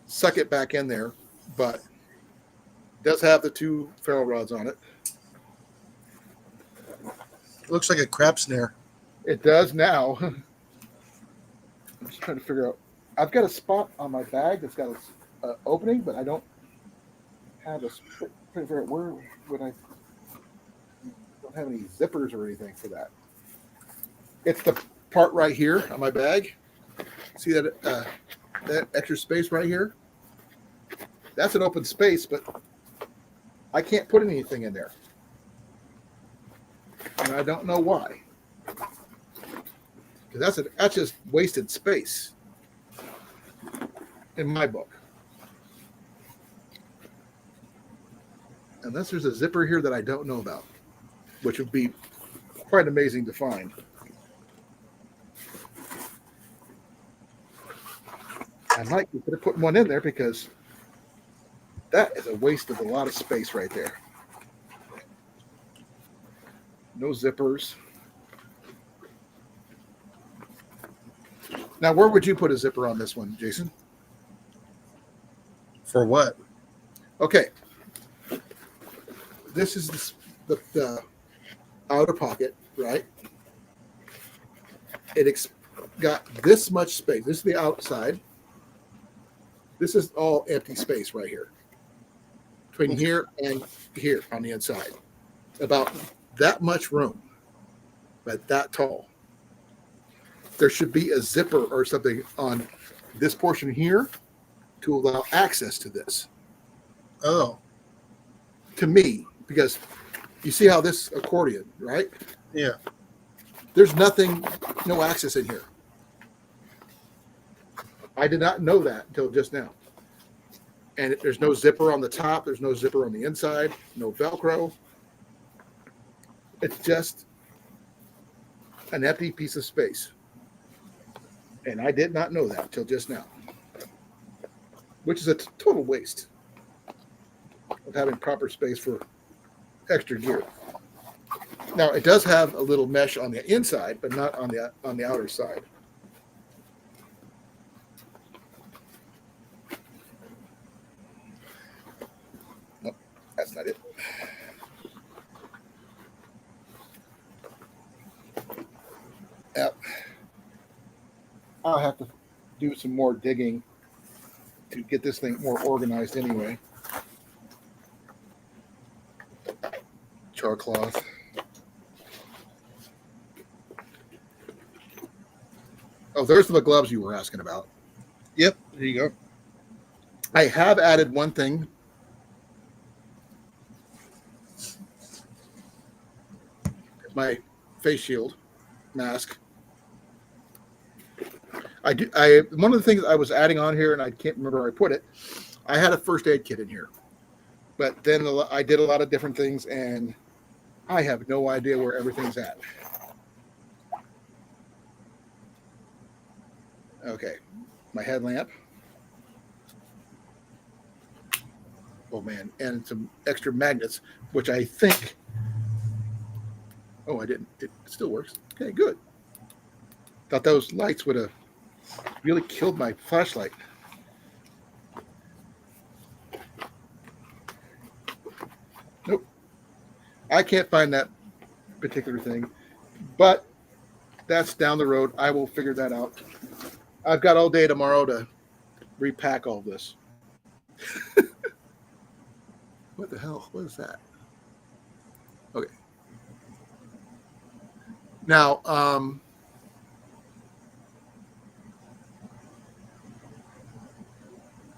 suck it back in there, but it does have the 2 ferrule rods on it. It looks like a crab snare. It does now. I'm just trying to figure out. I've got a spot on my bag that's got an opening, but I don't have where would I don't have any zippers or anything for that. It's the part right here on my bag. See that that extra space right here? That's an open space, but I can't put anything in there. And I don't know why. Because that's just wasted space in my book. Unless there's a zipper here that I don't know about, which would be quite amazing to find. I might consider putting one in there because that is a waste of a lot of space right there. No zippers. Now, where would you put a zipper on this one, Jason? For what? Okay. This is the outer pocket, right? It's got this much space. This is the outside. This is all empty space right here. Between here and here on the inside. About that much room, but that tall. There should be a zipper or something on this portion here to allow access to this. Oh. To me, because you see how this accordion, right? Yeah. There's no access in here. I did not know that until just now. And there's no zipper on the top. There's no zipper on the inside. No Velcro. It's just an empty piece of space. And I did not know that until just now. Which is a total waste of having proper space for extra gear. Now, it does have a little mesh on the inside, but not on the outer side. Nope, that's not it. Yep. I'll have to do some more digging to get this thing more organized anyway. Char cloth. Oh, there's the gloves you were asking about. Yep, there you go. I have added one thing. My face shield mask. One of the things I was adding on here, and I can't remember where I put it. I had a first aid kit in here, but then I did a lot of different things, and I have no idea where everything's at. Okay, my headlamp. Oh man, and some extra magnets, which I think. Oh, I didn't. It still works. Okay, good. Thought those lights would have really killed my flashlight. Nope. I can't find that particular thing, but that's down the road. I will figure that out. I've got all day tomorrow to repack all this. What the hell? What is that? Okay. Now,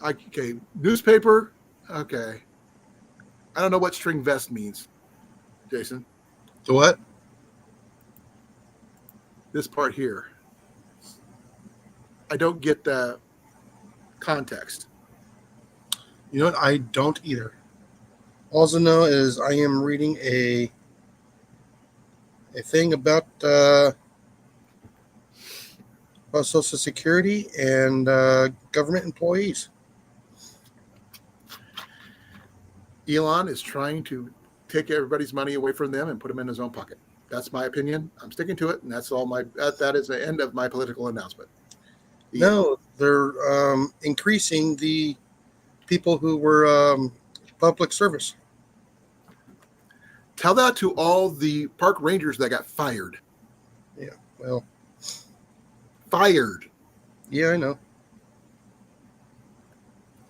okay, newspaper. Okay. I don't know what string vest means, Jason. The what? This part here. I don't get the context. You know what? I don't either. All I know is I am reading a thing about Social Security and government employees. Elon is trying to take everybody's money away from them and put them in his own pocket. That's my opinion. I'm sticking to it, and that's all that is the end of my political announcement. No, they're increasing the people who were public service. Tell that to all the park rangers that got fired. Yeah, well, Fired. yeah, I know.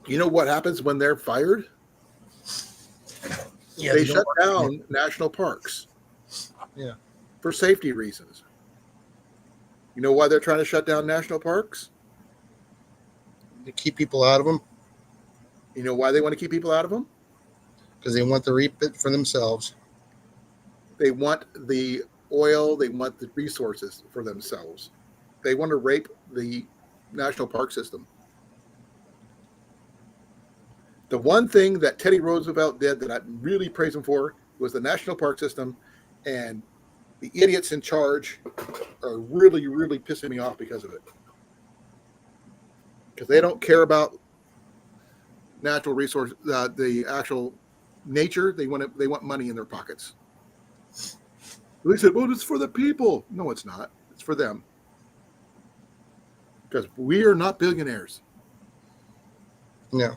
You know what happens when they're fired? Yeah, they don't shut work. down national parks. Yeah. For safety reasons. You know why they're trying to shut down national parks? To keep people out of them You know why they want to keep people out of them? because they want to reap it for themselves. They want the oil, they want the resources for themselves. They want to rape the national park system. The one thing that Teddy Roosevelt did that I really praise him for was the national park system, and the idiots in charge are really, really pissing me off because of it. Because they don't care about natural resource, the actual nature. They want money in their pockets. They said, "Well, it's for the people." No, it's not. It's for them. Because we are not billionaires. No.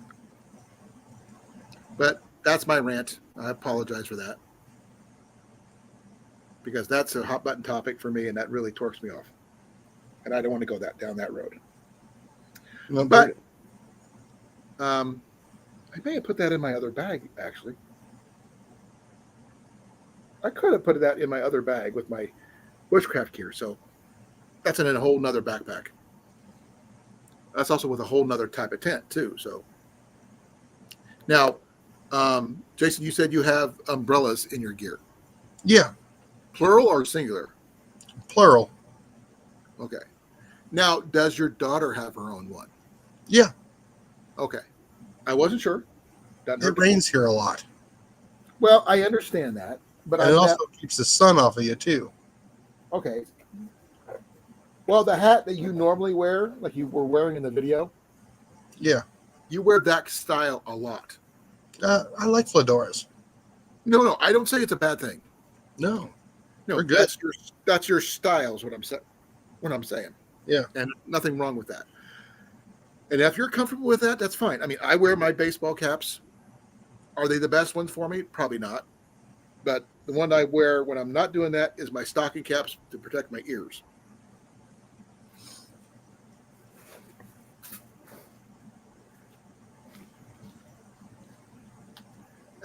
But that's my rant. I apologize for that. Because that's a hot button topic for me, and that really torques me off. And I don't want to go down that road. No, But I may have put that in my other bag, actually. I could have put that in my other bag with my bushcraft gear. So that's in a whole nother backpack. That's also with a whole nother type of tent, too. So now, Jason, you said you have umbrellas in your gear. yeah, Plural or singular? plural. Okay. Now, does your daughter have her own one? Yeah, Okay. I wasn't sure. Doesn't hurt it to- rains here a lot, Well, I understand that. But and it also keeps the sun off of you too. okay. Well, the hat that you normally wear, like you were wearing in the video, Yeah, you wear that style a lot. I like fedoras. No, I don't say it's a bad thing. No, No, They're good. That's your style is what I'm saying. Yeah. And nothing wrong with that. And if you're comfortable with that, that's fine. I mean, I wear my baseball caps. Are they the best ones for me? Probably not. But the one I wear when I'm not doing that is my stocking caps to protect my ears.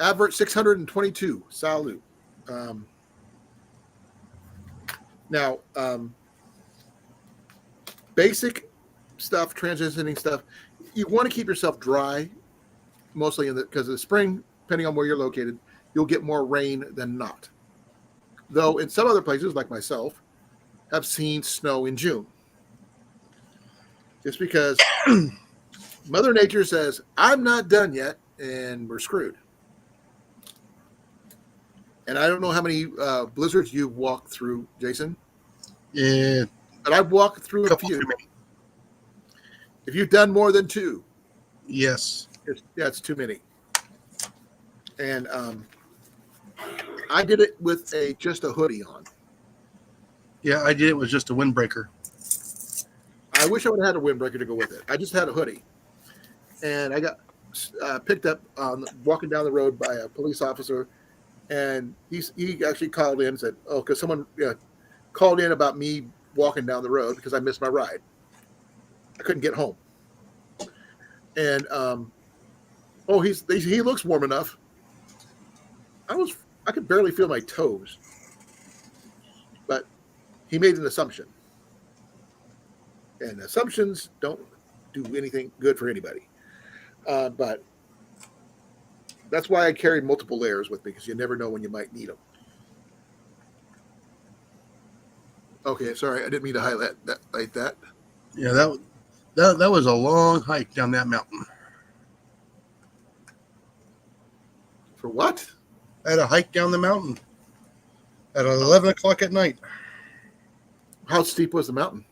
Advert 622. Salute. Now, basic stuff, transitioning stuff, you want to keep yourself dry, mostly because of the spring, depending on where you're located, you'll get more rain than not. Though in some other places, like myself, have seen snow in June. Just because Mother Nature says, I'm not done yet, and we're screwed. And I don't know how many blizzards you've walked through, Jason. Yeah, But I've walked through a couple few. too many. If you've done more than two, Yes. it's too many. And I did it with just a hoodie on. Yeah, I did it with just a windbreaker. I wish I would have had a windbreaker to go with it. I just had a hoodie. And I got picked up walking down the road by a police officer. And he actually called in and said, oh, because someone called in about me walking down the road because I missed my ride. I couldn't get home. And he looks warm enough. I could barely feel my toes. But he made an assumption. And assumptions don't do anything good for anybody. But that's why I carry multiple layers with me, because you never know when you might need them. Okay, sorry, I didn't mean to highlight that like that. Yeah, that was a long hike down that mountain. For what? I had a hike down the mountain at 11 o'clock at night. How steep was the mountain?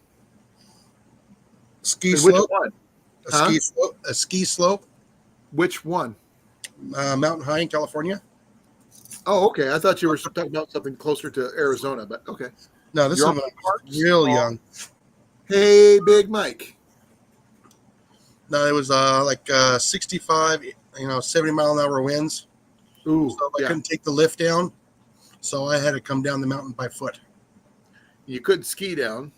Ski And which slope. one? A Huh? ski slope. A ski slope. Which one? Mountain high in California. Oh, okay. I thought you were talking about something closer to Arizona, but okay. No, this is You're when I on was parks? real young. Hey, Big Mike. No, it was like 65, 70-mile-an-hour winds. Ooh, So I yeah. couldn't take the lift down, so I had to come down the mountain by foot. You couldn't ski down.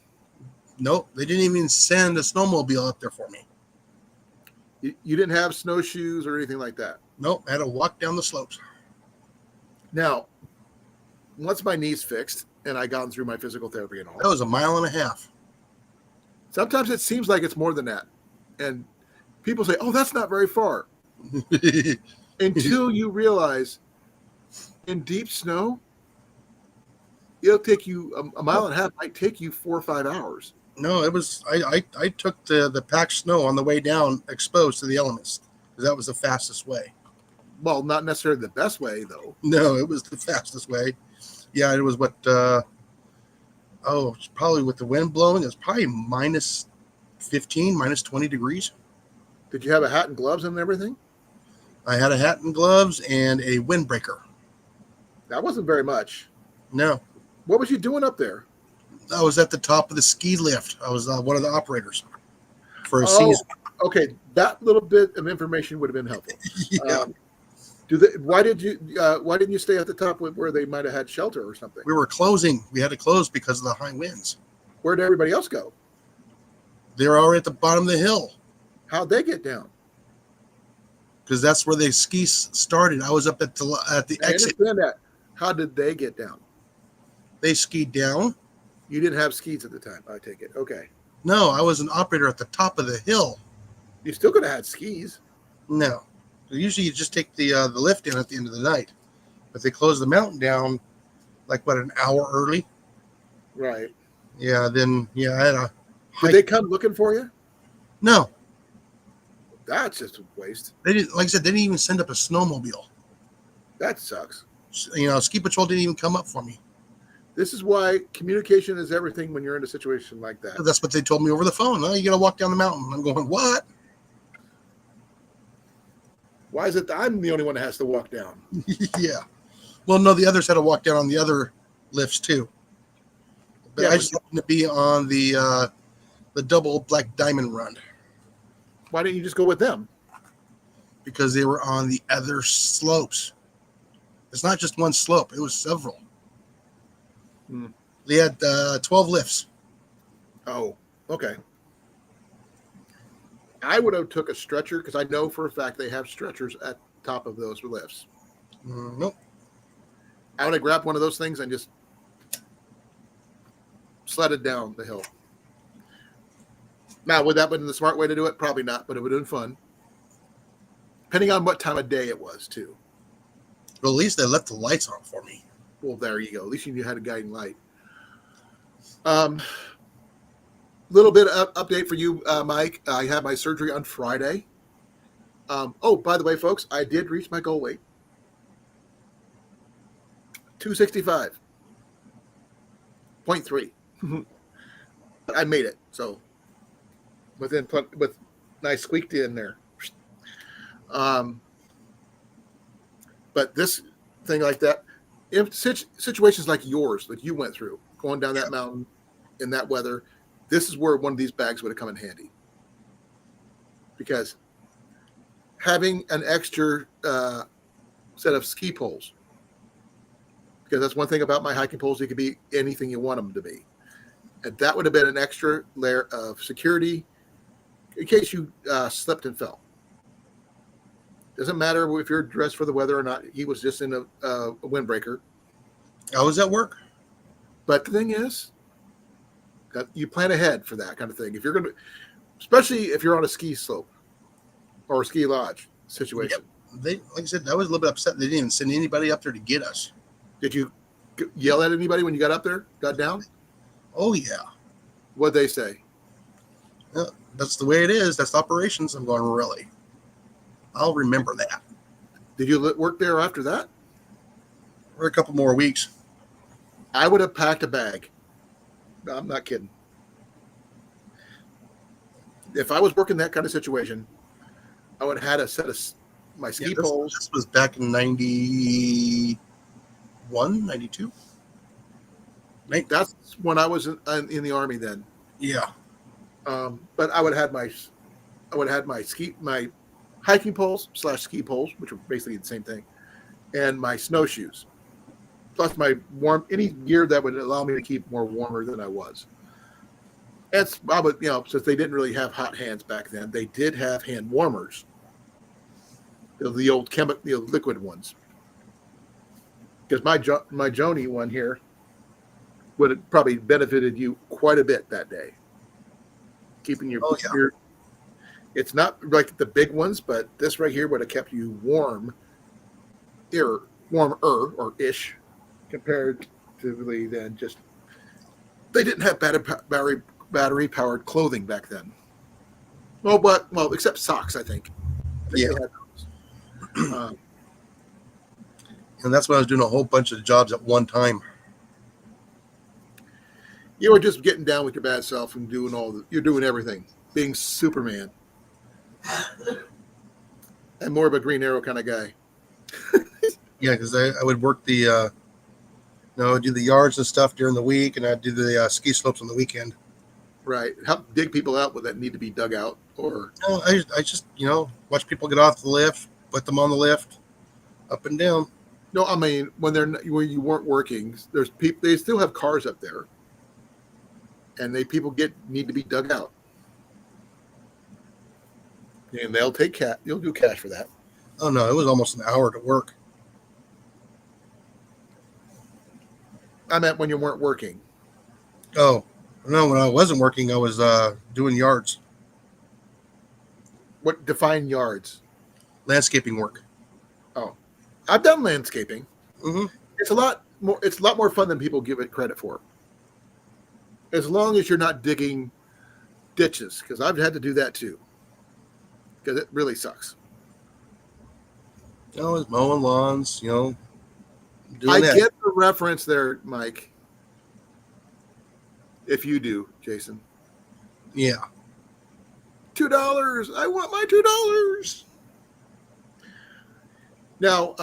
Nope, they didn't even send a snowmobile up there for me. You didn't have snowshoes or anything like that. Nope, I had to walk down the slopes. Now, once my knee's fixed and I gone through my physical therapy and all, That was a mile and a half. sometimes it seems like it's more than that. And people say, oh, that's not very far. Until you realize in deep snow, it'll take you a mile and a half, might take you 4 or 5 hours. No, it was. I took the packed snow on the way down, exposed to the elements, because that was the fastest way. Well, not necessarily the best way, though. No, it was the fastest way. Yeah, it was what. It's probably with the wind blowing. It was probably minus 15, minus 20 degrees. Did you have a hat and gloves and everything? I had a hat and gloves and a windbreaker. That wasn't very much. No, What was you doing up there? I was at the top of the ski lift. I was one of the operators for a Oh, season. okay. That little bit of information would have been helpful. Yeah. Why didn't you stay at the top where they might have had shelter or something? We were closing. We had to close because of the high winds. Where did everybody else go? They were already at the bottom of the hill How'd they get down? because that's where the ski started. I was up at the I exit. understand that. How did they get down? They skied down. You didn't have skis at the time, I take it. Okay. No, I was an operator at the top of the hill. You still could have had skis. No, usually you just take the lift in at the end of the night, but they closed the mountain down like an hour early. Right. Yeah, then I had a. Did they come looking for you? No, That's just a waste. they didn't. Like I said, they didn't even send up a snowmobile. That sucks. Ski patrol didn't even come up for me. This is why communication is everything when you're in a situation like that. That's what they told me over the phone. Oh, you got to walk down the mountain. I'm going, what? Why is it that I'm the only one that has to walk down? Yeah. Well, no, the others had to walk down on the other lifts too. But Yeah, I just happened to be on the double Black Diamond run Why didn't you just go with them? because they were on the other slopes. It's not just one slope; it was several. Hmm. They had 12 lifts. Oh, okay. I would have took a stretcher because I know for a fact they have stretchers at top of those lifts. Nope. I would have grabbed one of those things and just sledded down the hill. Now, would that have been the smart way to do it? Probably not, but it would have been fun. Depending on what time of day it was, too. But at least they left the lights on for me. Well, there you go. At least you knew how to guiding light. Little bit of update for you, Mike. I had my surgery on Friday. Oh, by the way, folks, I did reach my goal weight. 265.3. I made it. So with nice squeaked in there. But this thing like that, if situations like yours that you went through, going down that mountain in that weather, this is where one of these bags would have come in handy. Because having an extra set of ski poles, because that's one thing about my hiking poles, they could be anything you want them to be. And that would have been an extra layer of security in case you slipped and fell. Doesn't matter if you're dressed for the weather or not. He was just in a windbreaker. I was at work. But the thing is, that you plan ahead for that kind of thing. If you're going to, especially if you're on a ski slope or a ski lodge situation. They, like I said, I was a little bit upset. They didn't even send anybody up there to get us. Did you yell at anybody when you got up there, got down? Oh, yeah. What'd they say? Yeah, that's the way it is. That's the operations. I'm going, really? I'll remember that. Did you work there after that? For a couple more weeks. I would have packed a bag. No, I'm not kidding. If I was working that kind of situation, I would have had a set of my ski poles. This was back in 91, 92. That's when I was in the Army then. Yeah. But I would have had my hiking poles / ski poles, which were basically the same thing, and my snowshoes, plus my any gear that would allow me to keep more warmer than I was. And I would, since they didn't really have hot hands back then, they did have hand warmers, the old liquid ones. Because my Joni one here would have probably benefited you quite a bit that day, keeping your it's not like the big ones, but this right here would have kept you warmer or ish comparatively than just. They didn't have battery powered clothing back then. Well, except socks, I think. Yeah. They had those. And that's when I was doing a whole bunch of jobs at one time. You were just getting down with your bad self and you're doing everything, being Superman. And more of a Green Arrow kind of guy. Yeah, because I would work do the yards and stuff during the week, and I'd do the ski slopes on the weekend. Right. Help dig people out that need to be dug out, or I just watch people get off the lift, put them on the lift, up and down. no, I mean when you weren't working, there's people. They still have cars up there, and people need to be dug out. And they'll take cash. You'll do cash for that. Oh no, it was almost an hour to work. I meant when you weren't working. Oh no, when I wasn't working, I was doing yards, What define yards? landscaping work. Oh, I've done landscaping. Mm-hmm. It's a lot more fun than people give it credit for. As long as you're not digging ditches, because I've had to do that too. Because it really sucks. I was mowing lawns, doing I that. get the reference there, Mike. If you do, Jason. Yeah. $2. I want my $2. Now,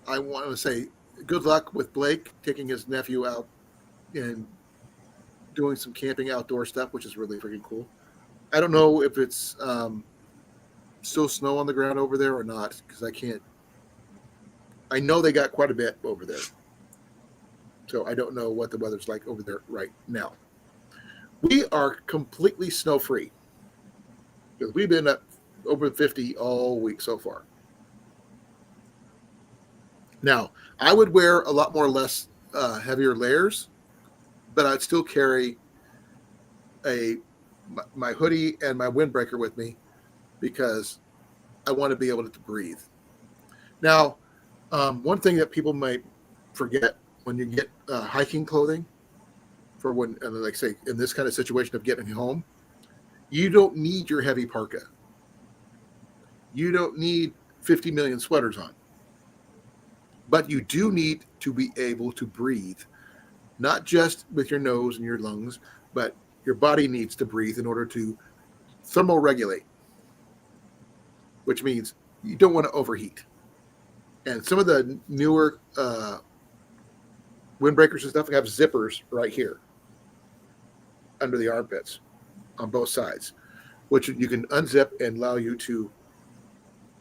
I want to say good luck with Blake taking his nephew out and doing some camping outdoor stuff, which is really freaking cool. I don't know if it's still snow on the ground over there or not, because I know they got quite a bit over there. So I don't know what the weather's like over there right now. We are completely snow-free because we've been up over 50 all week so far. Now, I would wear a lot more less heavier layers, but I'd still carry my hoodie and my windbreaker with me because I want to be able to breathe. Now, one thing that people might forget when you get hiking clothing for when, like say, in this kind of situation of getting home, you don't need your heavy parka. You don't need 50 million sweaters on. But you do need to be able to breathe, not just with your nose and your lungs, but your body needs to breathe in order to thermoregulate, which means you don't want to overheat. And some of the newer windbreakers and stuff have zippers right here under the armpits on both sides, which you can unzip and allow you to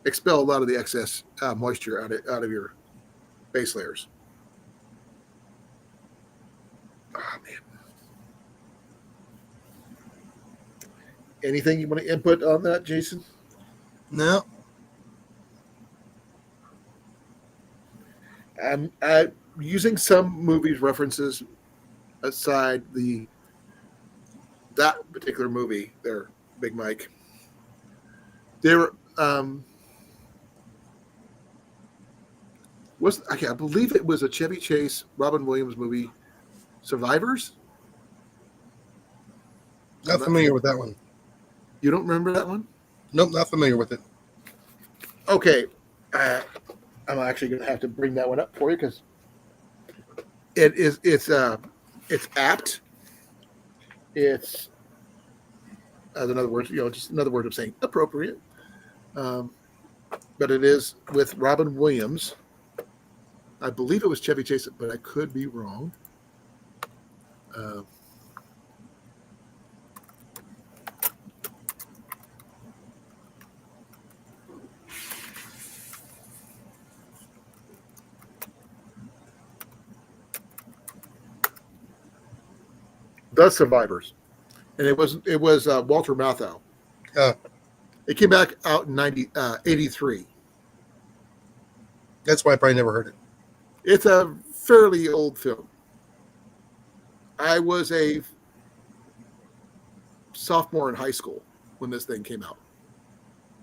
expel a lot of the excess moisture out of your base layers. Oh, man. Anything you want to input on that, Jason? No. I'm using some movies references aside that particular movie there, Big Mike. There I believe it was a Chevy Chase, Robin Williams movie, Survivors. Not familiar with that one. You don't remember that one? Nope, not familiar with it. Okay, I'm actually going to have to bring that one up for you because it's apt. It's another word, just another word of saying appropriate. But it is with Robin Williams. I believe it was Chevy Chase, but I could be wrong. The Survivors, and it was Walter Matthau. It came back out in 83. That's why I probably never heard it. It's a fairly old film. I was a sophomore in high school when this thing came out.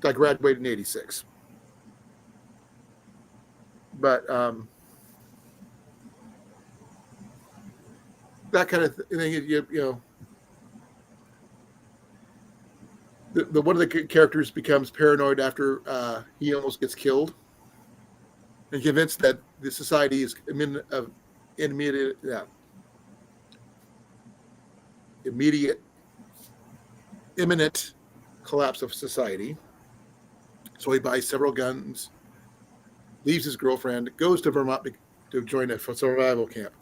I graduated in 86. But that kind of thing, the one of the characters becomes paranoid after he almost gets killed, and convinced that the society is imminent collapse of society. So he buys several guns, leaves his girlfriend, goes to Vermont to join a survival camp,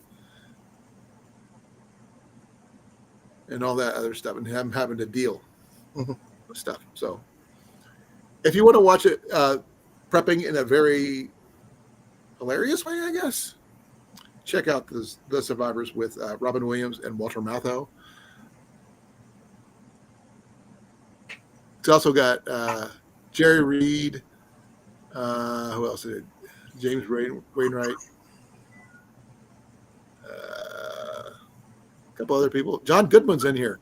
and all that other stuff, and him having to deal with stuff. So if you want to watch it prepping in a very hilarious way, I guess, check out the Survivors with Robin Williams and Walter Matthau. It's also got Jerry Reed. Who else did it? James Wainwright. A couple other people. John Goodman's in here.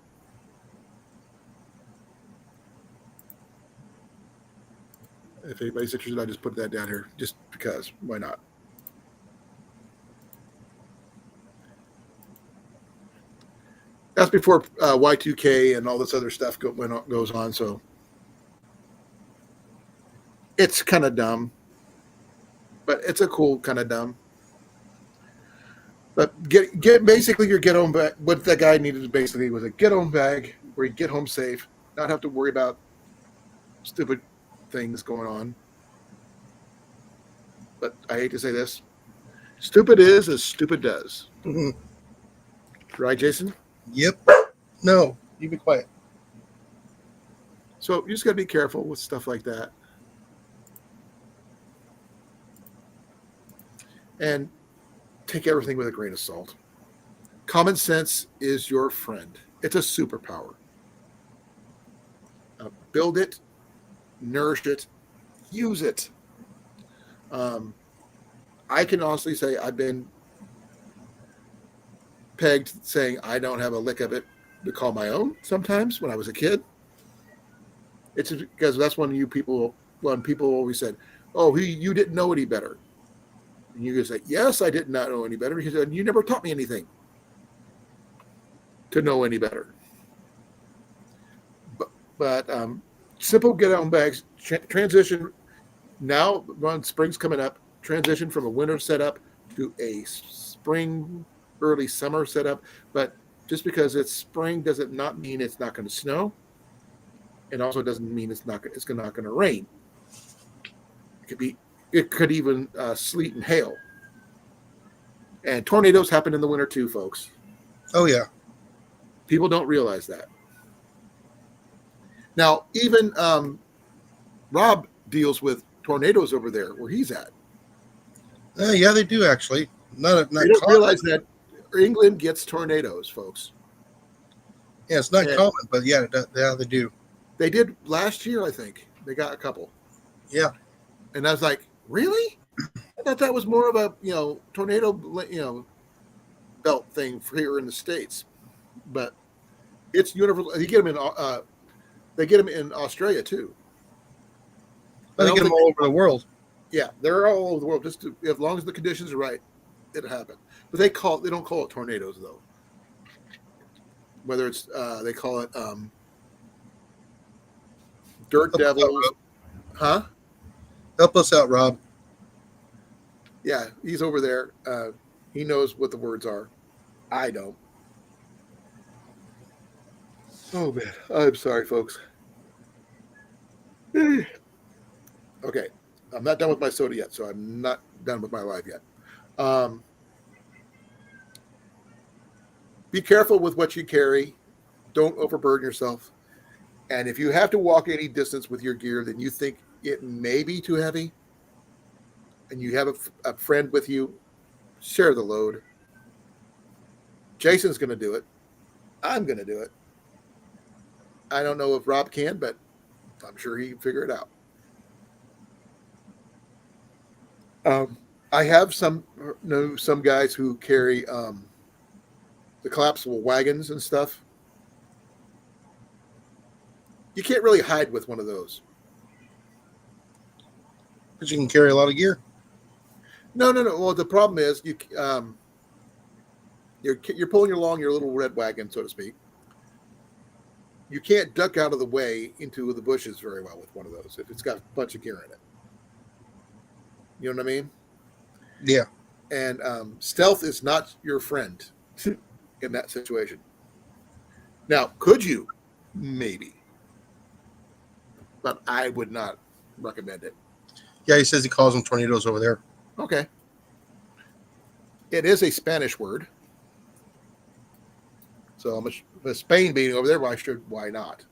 If anybody's interested, I just put that down here just because. Why not? That's before Y2K and all this other stuff goes on. So it's kind of dumb, but it's a cool kind of dumb. But get basically your get home bag. What that guy needed basically was a get home bag where you get home safe, not have to worry about stupid things going on. But I hate to say this: stupid is as stupid does. Mm-hmm. Right, Jason? Yep. No, you be quiet. So you just got to be careful with stuff like that. And take everything with a grain of salt. Common sense is your friend. It's a superpower. Build it, nourish it, use it. I can honestly say I've been pegged saying I don't have a lick of it to call my own sometimes when I was a kid. It's because that's when people always said, "Oh, you didn't know any better." And you can say, "Yes, I did not know any better because you never taught me anything to know any better." But simple get on bags transition now. When spring's coming up, transition from a winter setup to a spring, early summer setup. But just because it's spring doesn't not mean it's not going to snow. It also doesn't mean it's not going to rain. It could even sleet and hail. And tornadoes happen in the winter too, folks. Oh yeah. People don't realize that. Now, even Rob deals with tornadoes over there where he's at. Yeah, they do actually. Not They don't common. realize that England gets tornadoes, folks. Yeah, it's not Yeah. common, but yeah, they do. They did last year, I think. They got a couple. Yeah. And I was like, really? I thought that was more of a, tornado, belt thing for here in the States. But it's universal. They get them in Australia too. But they get them all over the world. Yeah, they're all over the world. As long as the conditions are right, it happens. But they don't call it tornadoes though. Whether it's they call it dirt devils, huh? Help us out, Rob. Yeah, he's over there. He knows what the words are. I don't. Oh man, I'm sorry, folks. Okay, I'm not done with my soda yet, so I'm not done with my life yet. Be careful with what you carry. Don't overburden yourself. And if you have to walk any distance with your gear, then you think it may be too heavy, and you have a friend with you, share the load. Jason's going to do it. I'm going to do it. I don't know if Rob can, but I'm sure he can figure it out. I have some guys who carry the collapsible wagons and stuff. You can't really hide with one of those. Because you can carry a lot of gear. No. Well, the problem is you're pulling along your little red wagon, so to speak. You can't duck out of the way into the bushes very well with one of those if it's got a bunch of gear in it. You know what I mean? Yeah. And stealth is not your friend in that situation. Now, could you? Maybe. But I would not recommend it. Yeah, he says he calls them tornadoes over there. Okay. It is a Spanish word. So much Spain being over there, why not?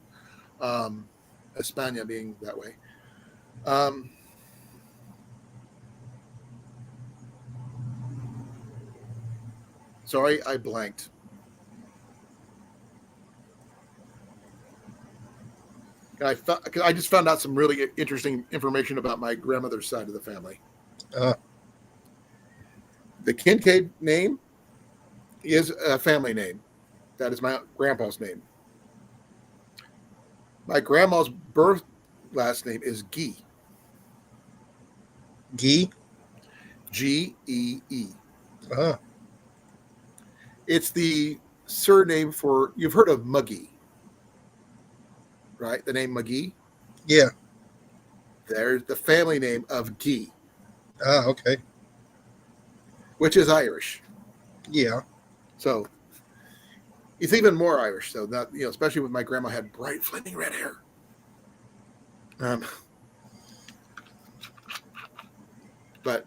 España being that way. Sorry, I blanked. I just found out some really interesting information about my grandmother's side of the family. The Kincaid name is a family name. That is my grandpa's name. My grandma's birth last name is Gee. Gee? G-E-E. Uh-huh. It's the surname for, you've heard of Muggy, right? The name Muggy. Yeah. There's the family name of Gee, Okay. which is Irish. Yeah. So it's even more Irish. So not, especially when my grandma had bright flaming red hair. But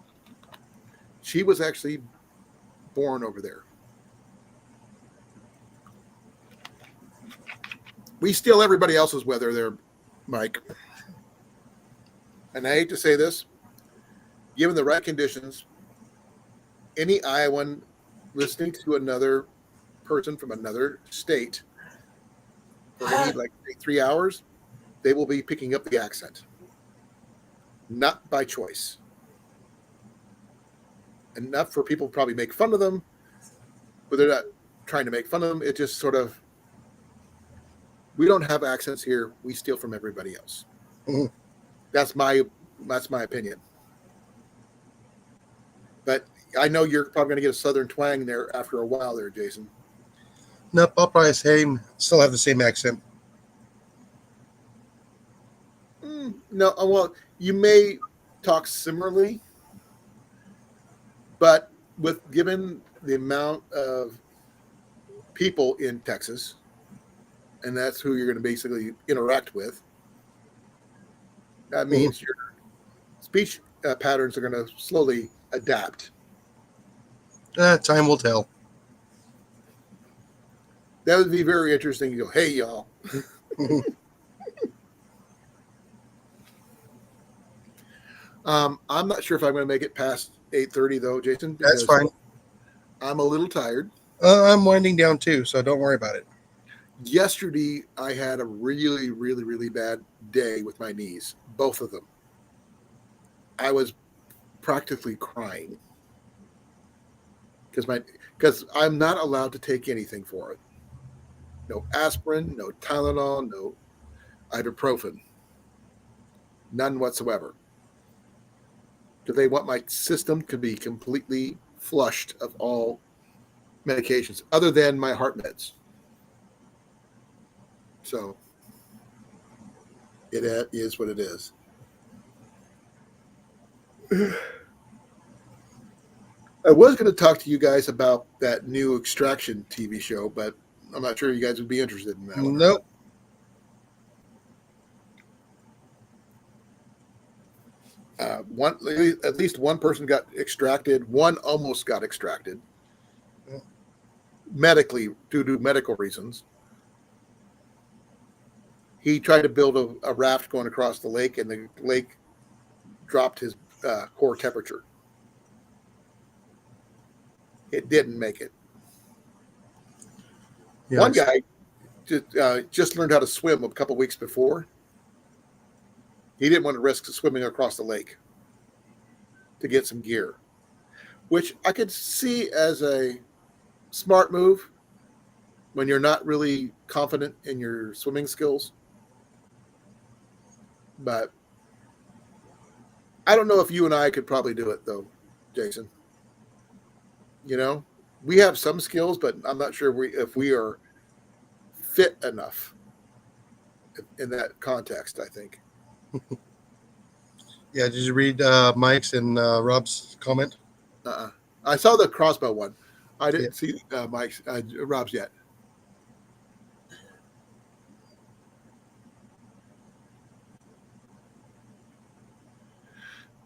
she was actually born over there. We steal everybody else's weather there, Mike. And I hate to say this, given the right conditions, any Iowan listening to another person from another state for maybe like 3 hours, they will be picking up the accent. Not by choice. enough for people to probably make fun of them, but they're not trying to make fun of them. It just sort of, we don't have accents here. We steal from everybody else. Mhm. That's my opinion. But I know you're probably going to get a southern twang there after a while there, Jason. Nope, I'll probably still have the same accent. No, well, you may talk similarly, but given the amount of people in Texas, and that's who you're going to basically interact with, that means your speech patterns are going to slowly adapt. Time will tell. That would be very interesting. You go, hey, y'all. I'm not sure if I'm going to make it past 8:30 though, Jason. That's fine. I'm a little tired. I'm winding down too, so don't worry about it. Yesterday, I had a really, really, really bad day with my knees, both of them. I was practically crying because I'm not allowed to take anything for it. No aspirin, no Tylenol, no ibuprofen, none whatsoever. Because they want my system to be completely flushed of all medications other than my heart meds. So it is what it is. I was going to talk to you guys about that new Extraction TV show, but I'm not sure you guys would be interested in that one. Nope. At least one person got extracted. One almost got extracted medically due to medical reasons. He tried to build a raft going across the lake, and the lake dropped his core temperature. It didn't make it. Yes. One guy just learned how to swim a couple weeks before. He didn't want to risk swimming across the lake to get some gear, which I could see as a smart move when you're not really confident in your swimming skills. But I don't know if you and I could probably do it, though, Jason. You know, we have some skills, but I'm not sure if we are fit enough in that context, I think. Yeah, did you read Mike's and Rob's comment? I saw the crossbow one. I didn't see Mike's Rob's yet.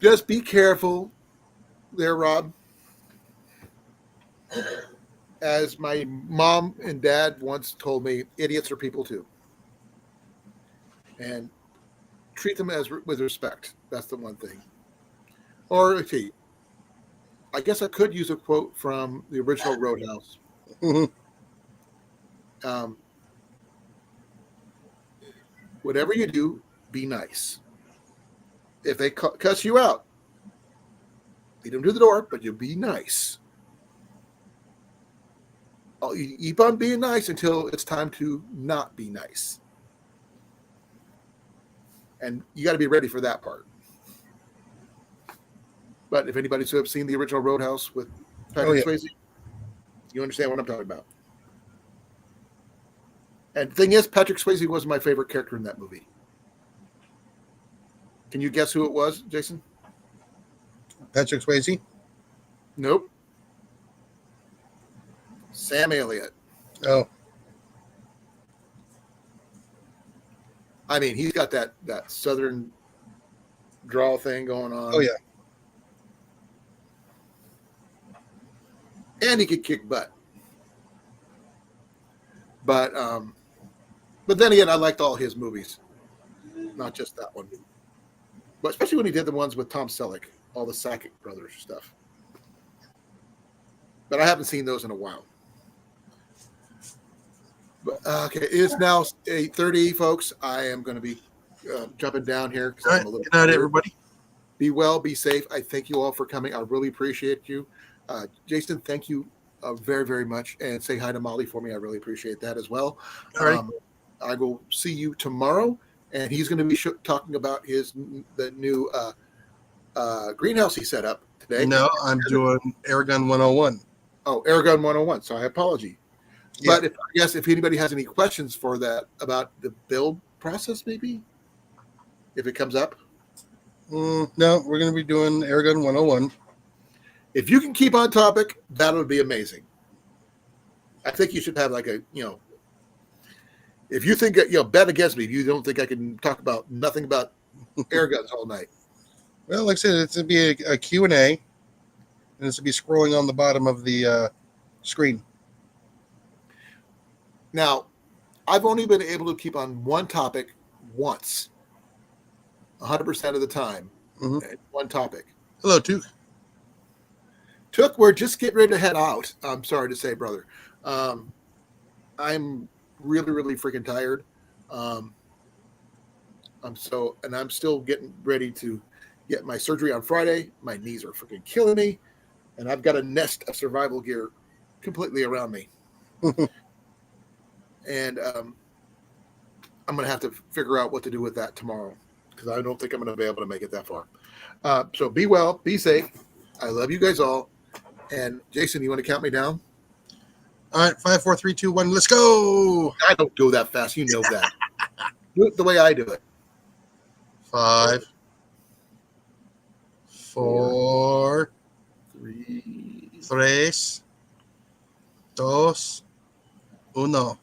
Just be careful there, Rob. As my mom and dad once told me, idiots are people too. And treat them with respect. That's the one thing. Or, okay, I guess I could use a quote from the original Roadhouse. Whatever you do, be nice. If they cuss you out, lead them to the door, but you be nice. You keep on being nice until it's time to not be nice. And you got to be ready for that part. But if anybody's seen the original Roadhouse with Patrick Swayze, you understand what I'm talking about. And the thing is, Patrick Swayze was my favorite character in that movie. Can you guess who it was, Jason? Patrick Swayze? Nope. Sam Elliott. Oh. I mean, he's got that southern drawl thing going on. Oh, yeah. And he could kick butt. But then again, I liked all his movies, not just that one. But especially when he did the ones with Tom Selleck, all the Sackett brothers stuff. But I haven't seen those in a while. But, okay, it's now 8:30, folks. I am going to be jumping down here. All right. Good night, everybody. Be well, be safe. I thank you all for coming. I really appreciate you. Jason, thank you very, very much. And say hi to Molly for me. I really appreciate that as well. All right. I will see you tomorrow, and he's going to be talking about the new greenhouse he set up today. No, I'm doing Aragon 101. Oh, Aragon 101. So I apologize. Yeah. But if anybody has any questions for that about the build process, maybe if it comes up. No, we're going to be doing Aragon 101. If you can keep on topic, that would be amazing. I think you should have like if you think bet against me if you don't think I can talk about nothing about air guns all night. Well, like I said, it's going to be a Q&A, and it's going to be scrolling on the bottom of the screen. Now, I've only been able to keep on one topic once, 100% of the time. Mhm. One topic. Hello, Took. Took, we're just getting ready to head out. I'm sorry to say, brother. I'm really, really freaking tired. I'm still getting ready to get my surgery on Friday. My knees are freaking killing me, and I've got a nest of survival gear completely around me. And I'm going to have to figure out what to do with that tomorrow because I don't think I'm going to be able to make it that far. So be well, be safe. I love you guys all. And Jason, you want to count me down? All right, 5, 4, 3, 2, 1, let's go. I don't go that fast. You know that. Do it the way I do it. 5, 4, 3, 3, 2, 1.